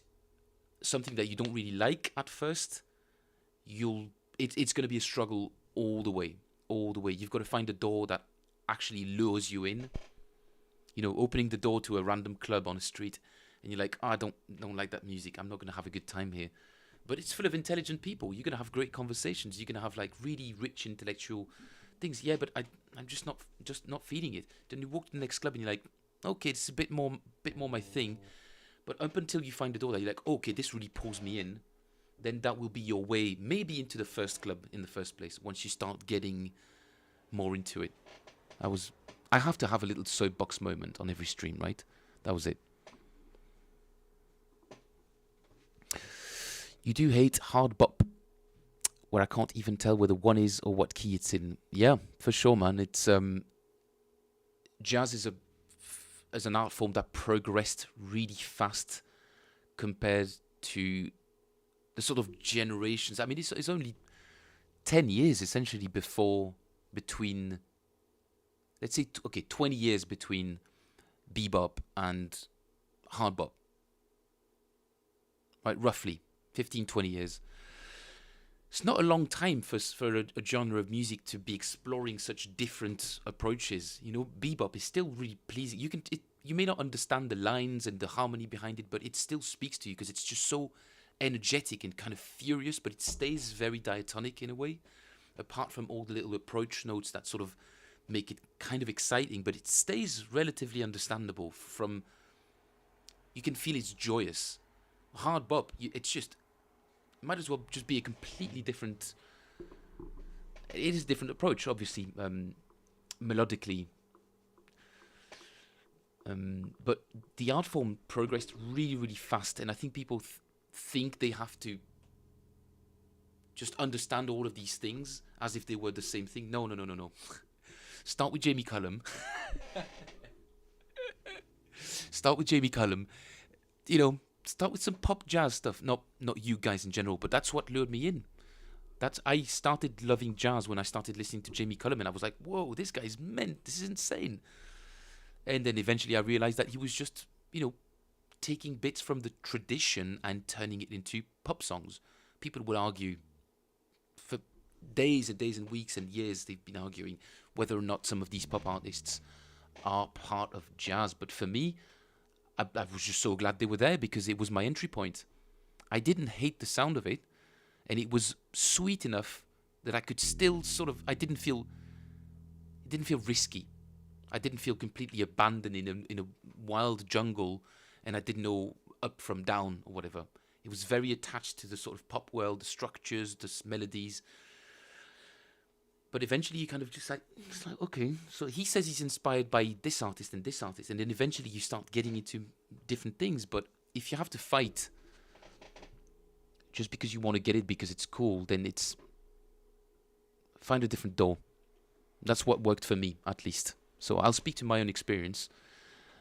something that you don't really like at first, it's going to be a struggle all the way. You've got to find a door that actually lures you in. You know, opening the door to a random club on a street, and you're like, I don't like that music. I'm not going to have a good time here. But it's full of intelligent people. You're going to have great conversations. You're going to have like really rich intellectual things. Yeah, but I'm just not feeling it. Then you walk to the next club and you're like, okay, it's a bit more my thing. But up until you find a door that you're like, okay, this really pulls me in, then that will be your way maybe into the first club in the first place, once you start getting more into it. I have to have a little soapbox moment on every stream, right? That was it. You do hate hard bop, where I can't even tell whether one is or what key it's in. Yeah, for sure, man. It's jazz is an art form that progressed really fast compared to the sort of generations. I mean, it's only 10 years essentially between, let's say, 20 years between bebop and hard bop. Right, roughly 15, 20 years. It's not a long time for a genre of music to be exploring such different approaches. You know, bebop is still really pleasing. You may not understand the lines and the harmony behind it, but it still speaks to you because it's just so energetic and kind of furious, but it stays very diatonic in a way, apart from all the little approach notes that sort of make it kind of exciting, but it stays relatively understandable. You can feel it's joyous. Hard bop, it might as well just be a completely different. It is a different approach, obviously, melodically. But the art form progressed really, really fast, and I think people think they have to just understand all of these things as if they were the same thing. No. Start with Jamie Cullum. You know, start with some pop jazz stuff. Not you guys in general, but that's what lured me in. I started loving jazz when I started listening to Jamie Cullum, and I was like, whoa, this guy's meant. This is insane. And then eventually I realized that he was just, you know, taking bits from the tradition and turning it into pop songs. People would argue for days and days and weeks and years, they've been arguing whether or not some of these pop artists are part of jazz. But for me, I was just so glad they were there because it was my entry point. I didn't hate the sound of it, and it was sweet enough that I could still it didn't feel risky. I didn't feel completely abandoned in a wild jungle, and I didn't know up from down or whatever. It was very attached to the sort of pop world, the structures, the melodies. But eventually you kind of it's like, okay, so he says he's inspired by this artist, and then eventually you start getting into different things. But if you have to fight just because you want to get it because it's cool, then find a different door. That's what worked for me, at least. So I'll speak to my own experience,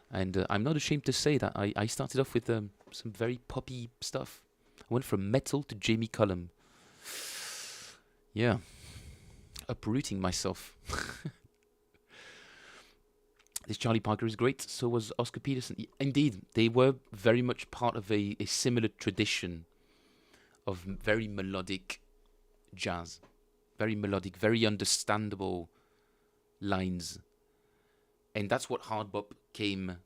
and I'm not ashamed to say that I started off with some very poppy stuff. I went from metal to Jamie Cullum. Yeah. Uprooting myself. This Charlie Parker is great. So was Oscar Peterson. Indeed, they were very much part of a similar tradition of very melodic jazz. Very melodic, very understandable lines. And that's what hard bop came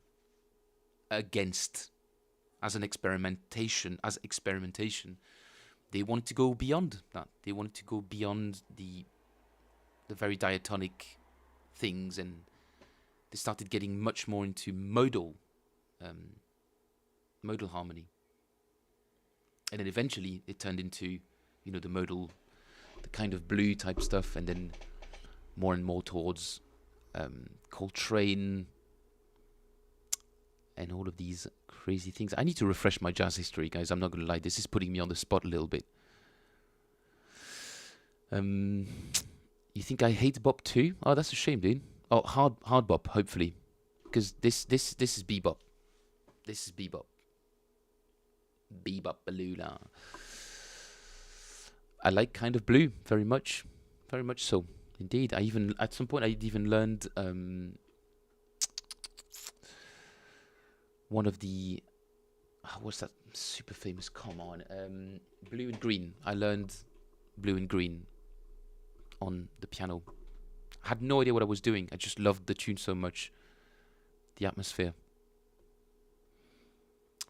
against as experimentation. They wanted to go beyond that. They wanted to go beyond the very diatonic things, and they started getting much more into modal harmony. And then eventually it turned into, you know, the kind of blue type stuff, and then more and more towards Coltrane, and all of these crazy things. I need to refresh my jazz history, guys. I'm not going to lie. This is putting me on the spot a little bit. You think I hate bop too? Oh, that's a shame, dude. Oh, hard bop, hopefully. Because this is bebop. This is bebop. Bebop Balula. I like Kind of Blue very much. Very much so. Indeed. At some point, I even learned one of the, what's that super famous, come on, Blue and Green. I learned Blue and Green on the piano. I had no idea what I was doing. I just loved the tune so much, the atmosphere.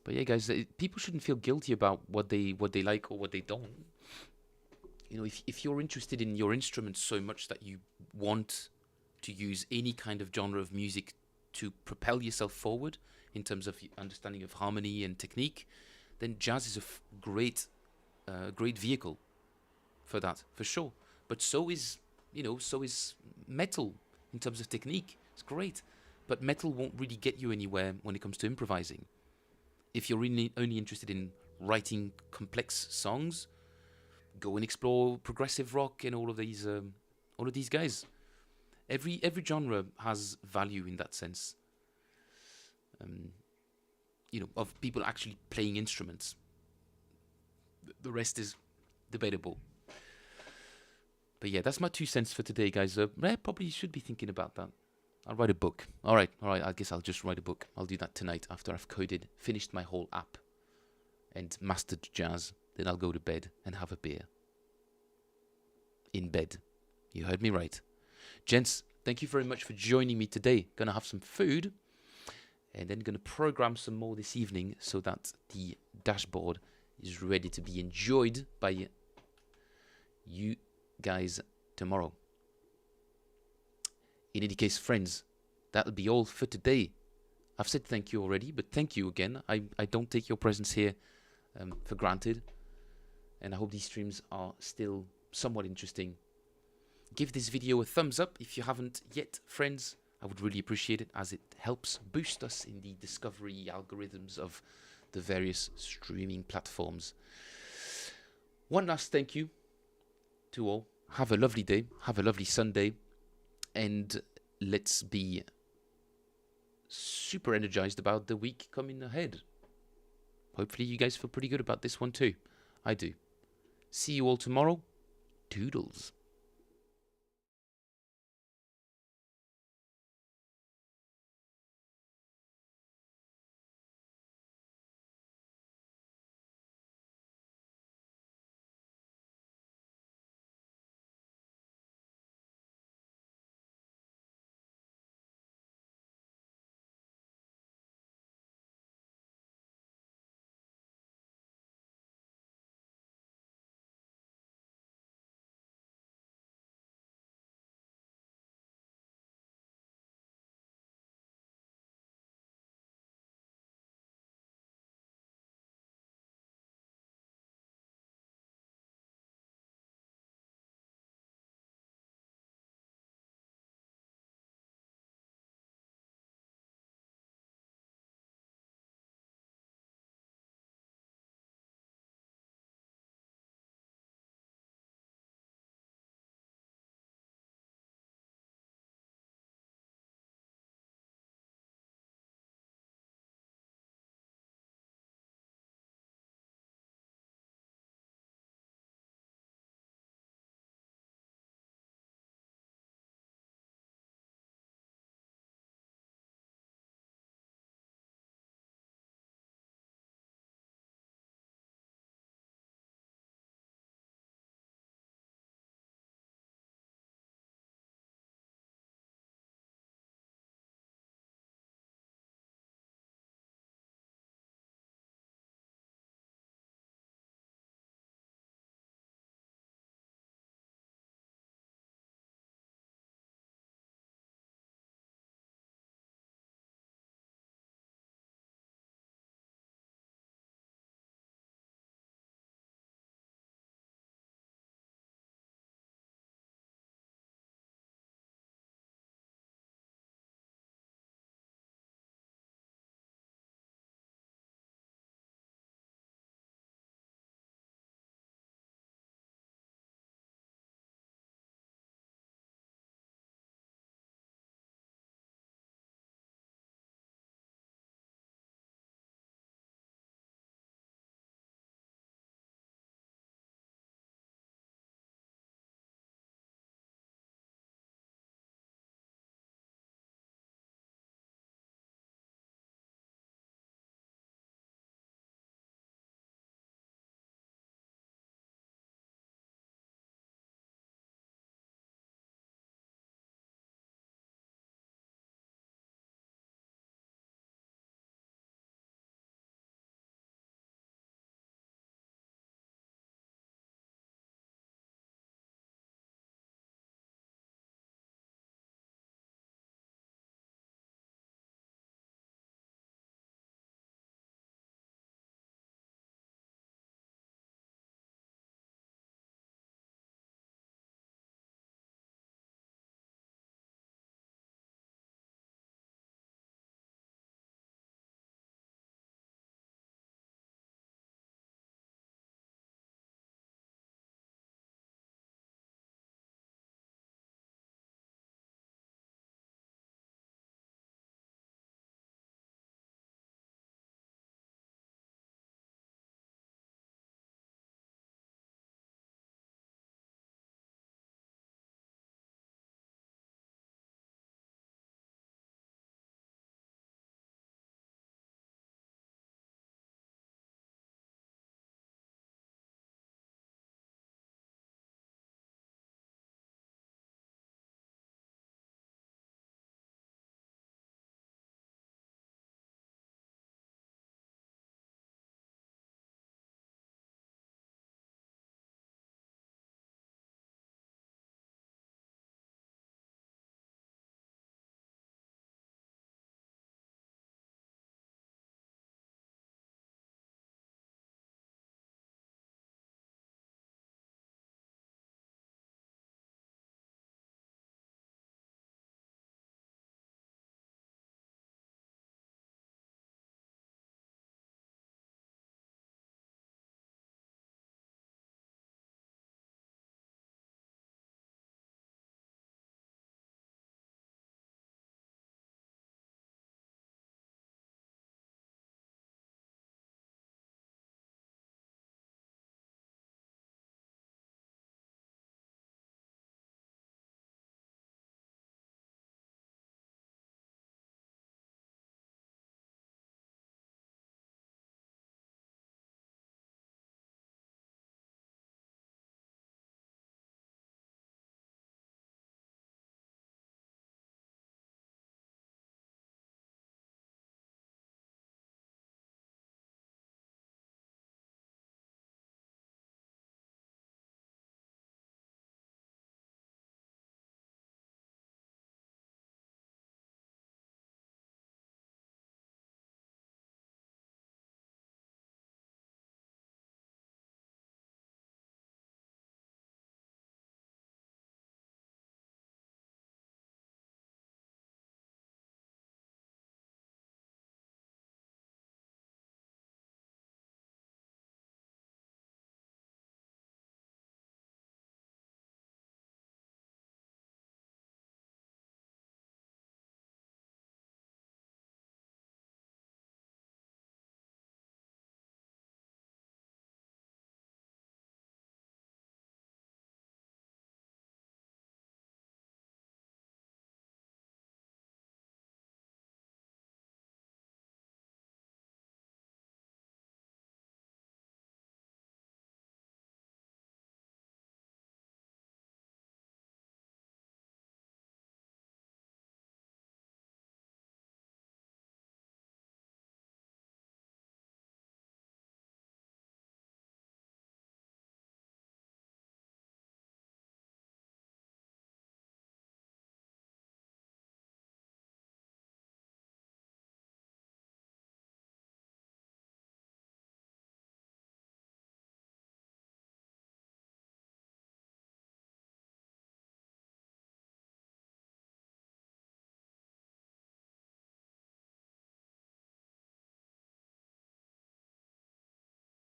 But yeah, guys, people shouldn't feel guilty about what they like or what they don't. You know, if you're interested in your instrument so much that you want to use any kind of genre of music to propel yourself forward in terms of understanding of harmony and technique, then jazz is a great vehicle for that, for sure. But so is metal in terms of technique. It's great. But metal won't really get you anywhere when it comes to improvising. If you're really only interested in writing complex songs, go and explore progressive rock and all of these guys. Every genre has value in that sense. Of people actually playing instruments. The rest is debatable. But yeah, that's my 2 cents for today, guys. I probably should be thinking about that. I'll write a book. All right. I guess I'll just write a book. I'll do that tonight after I've finished my whole app, and mastered jazz. Then I'll go to bed and have a beer. In bed. You heard me right. Gents, thank you very much for joining me today. Gonna have some food, and then gonna program some more this evening so that the dashboard is ready to be enjoyed by you guys tomorrow. In any case, friends, that'll be all for today. I've said thank you already, but thank you again. I don't take your presence here for granted. And I hope these streams are still somewhat interesting. Give this video a thumbs up if you haven't yet, friends. I would really appreciate it, as it helps boost us in the discovery algorithms of the various streaming platforms. One last thank you to all. Have a lovely day. Have a lovely Sunday. And let's be super energized about the week coming ahead. Hopefully you guys feel pretty good about this one too. I do. See you all tomorrow. Toodles.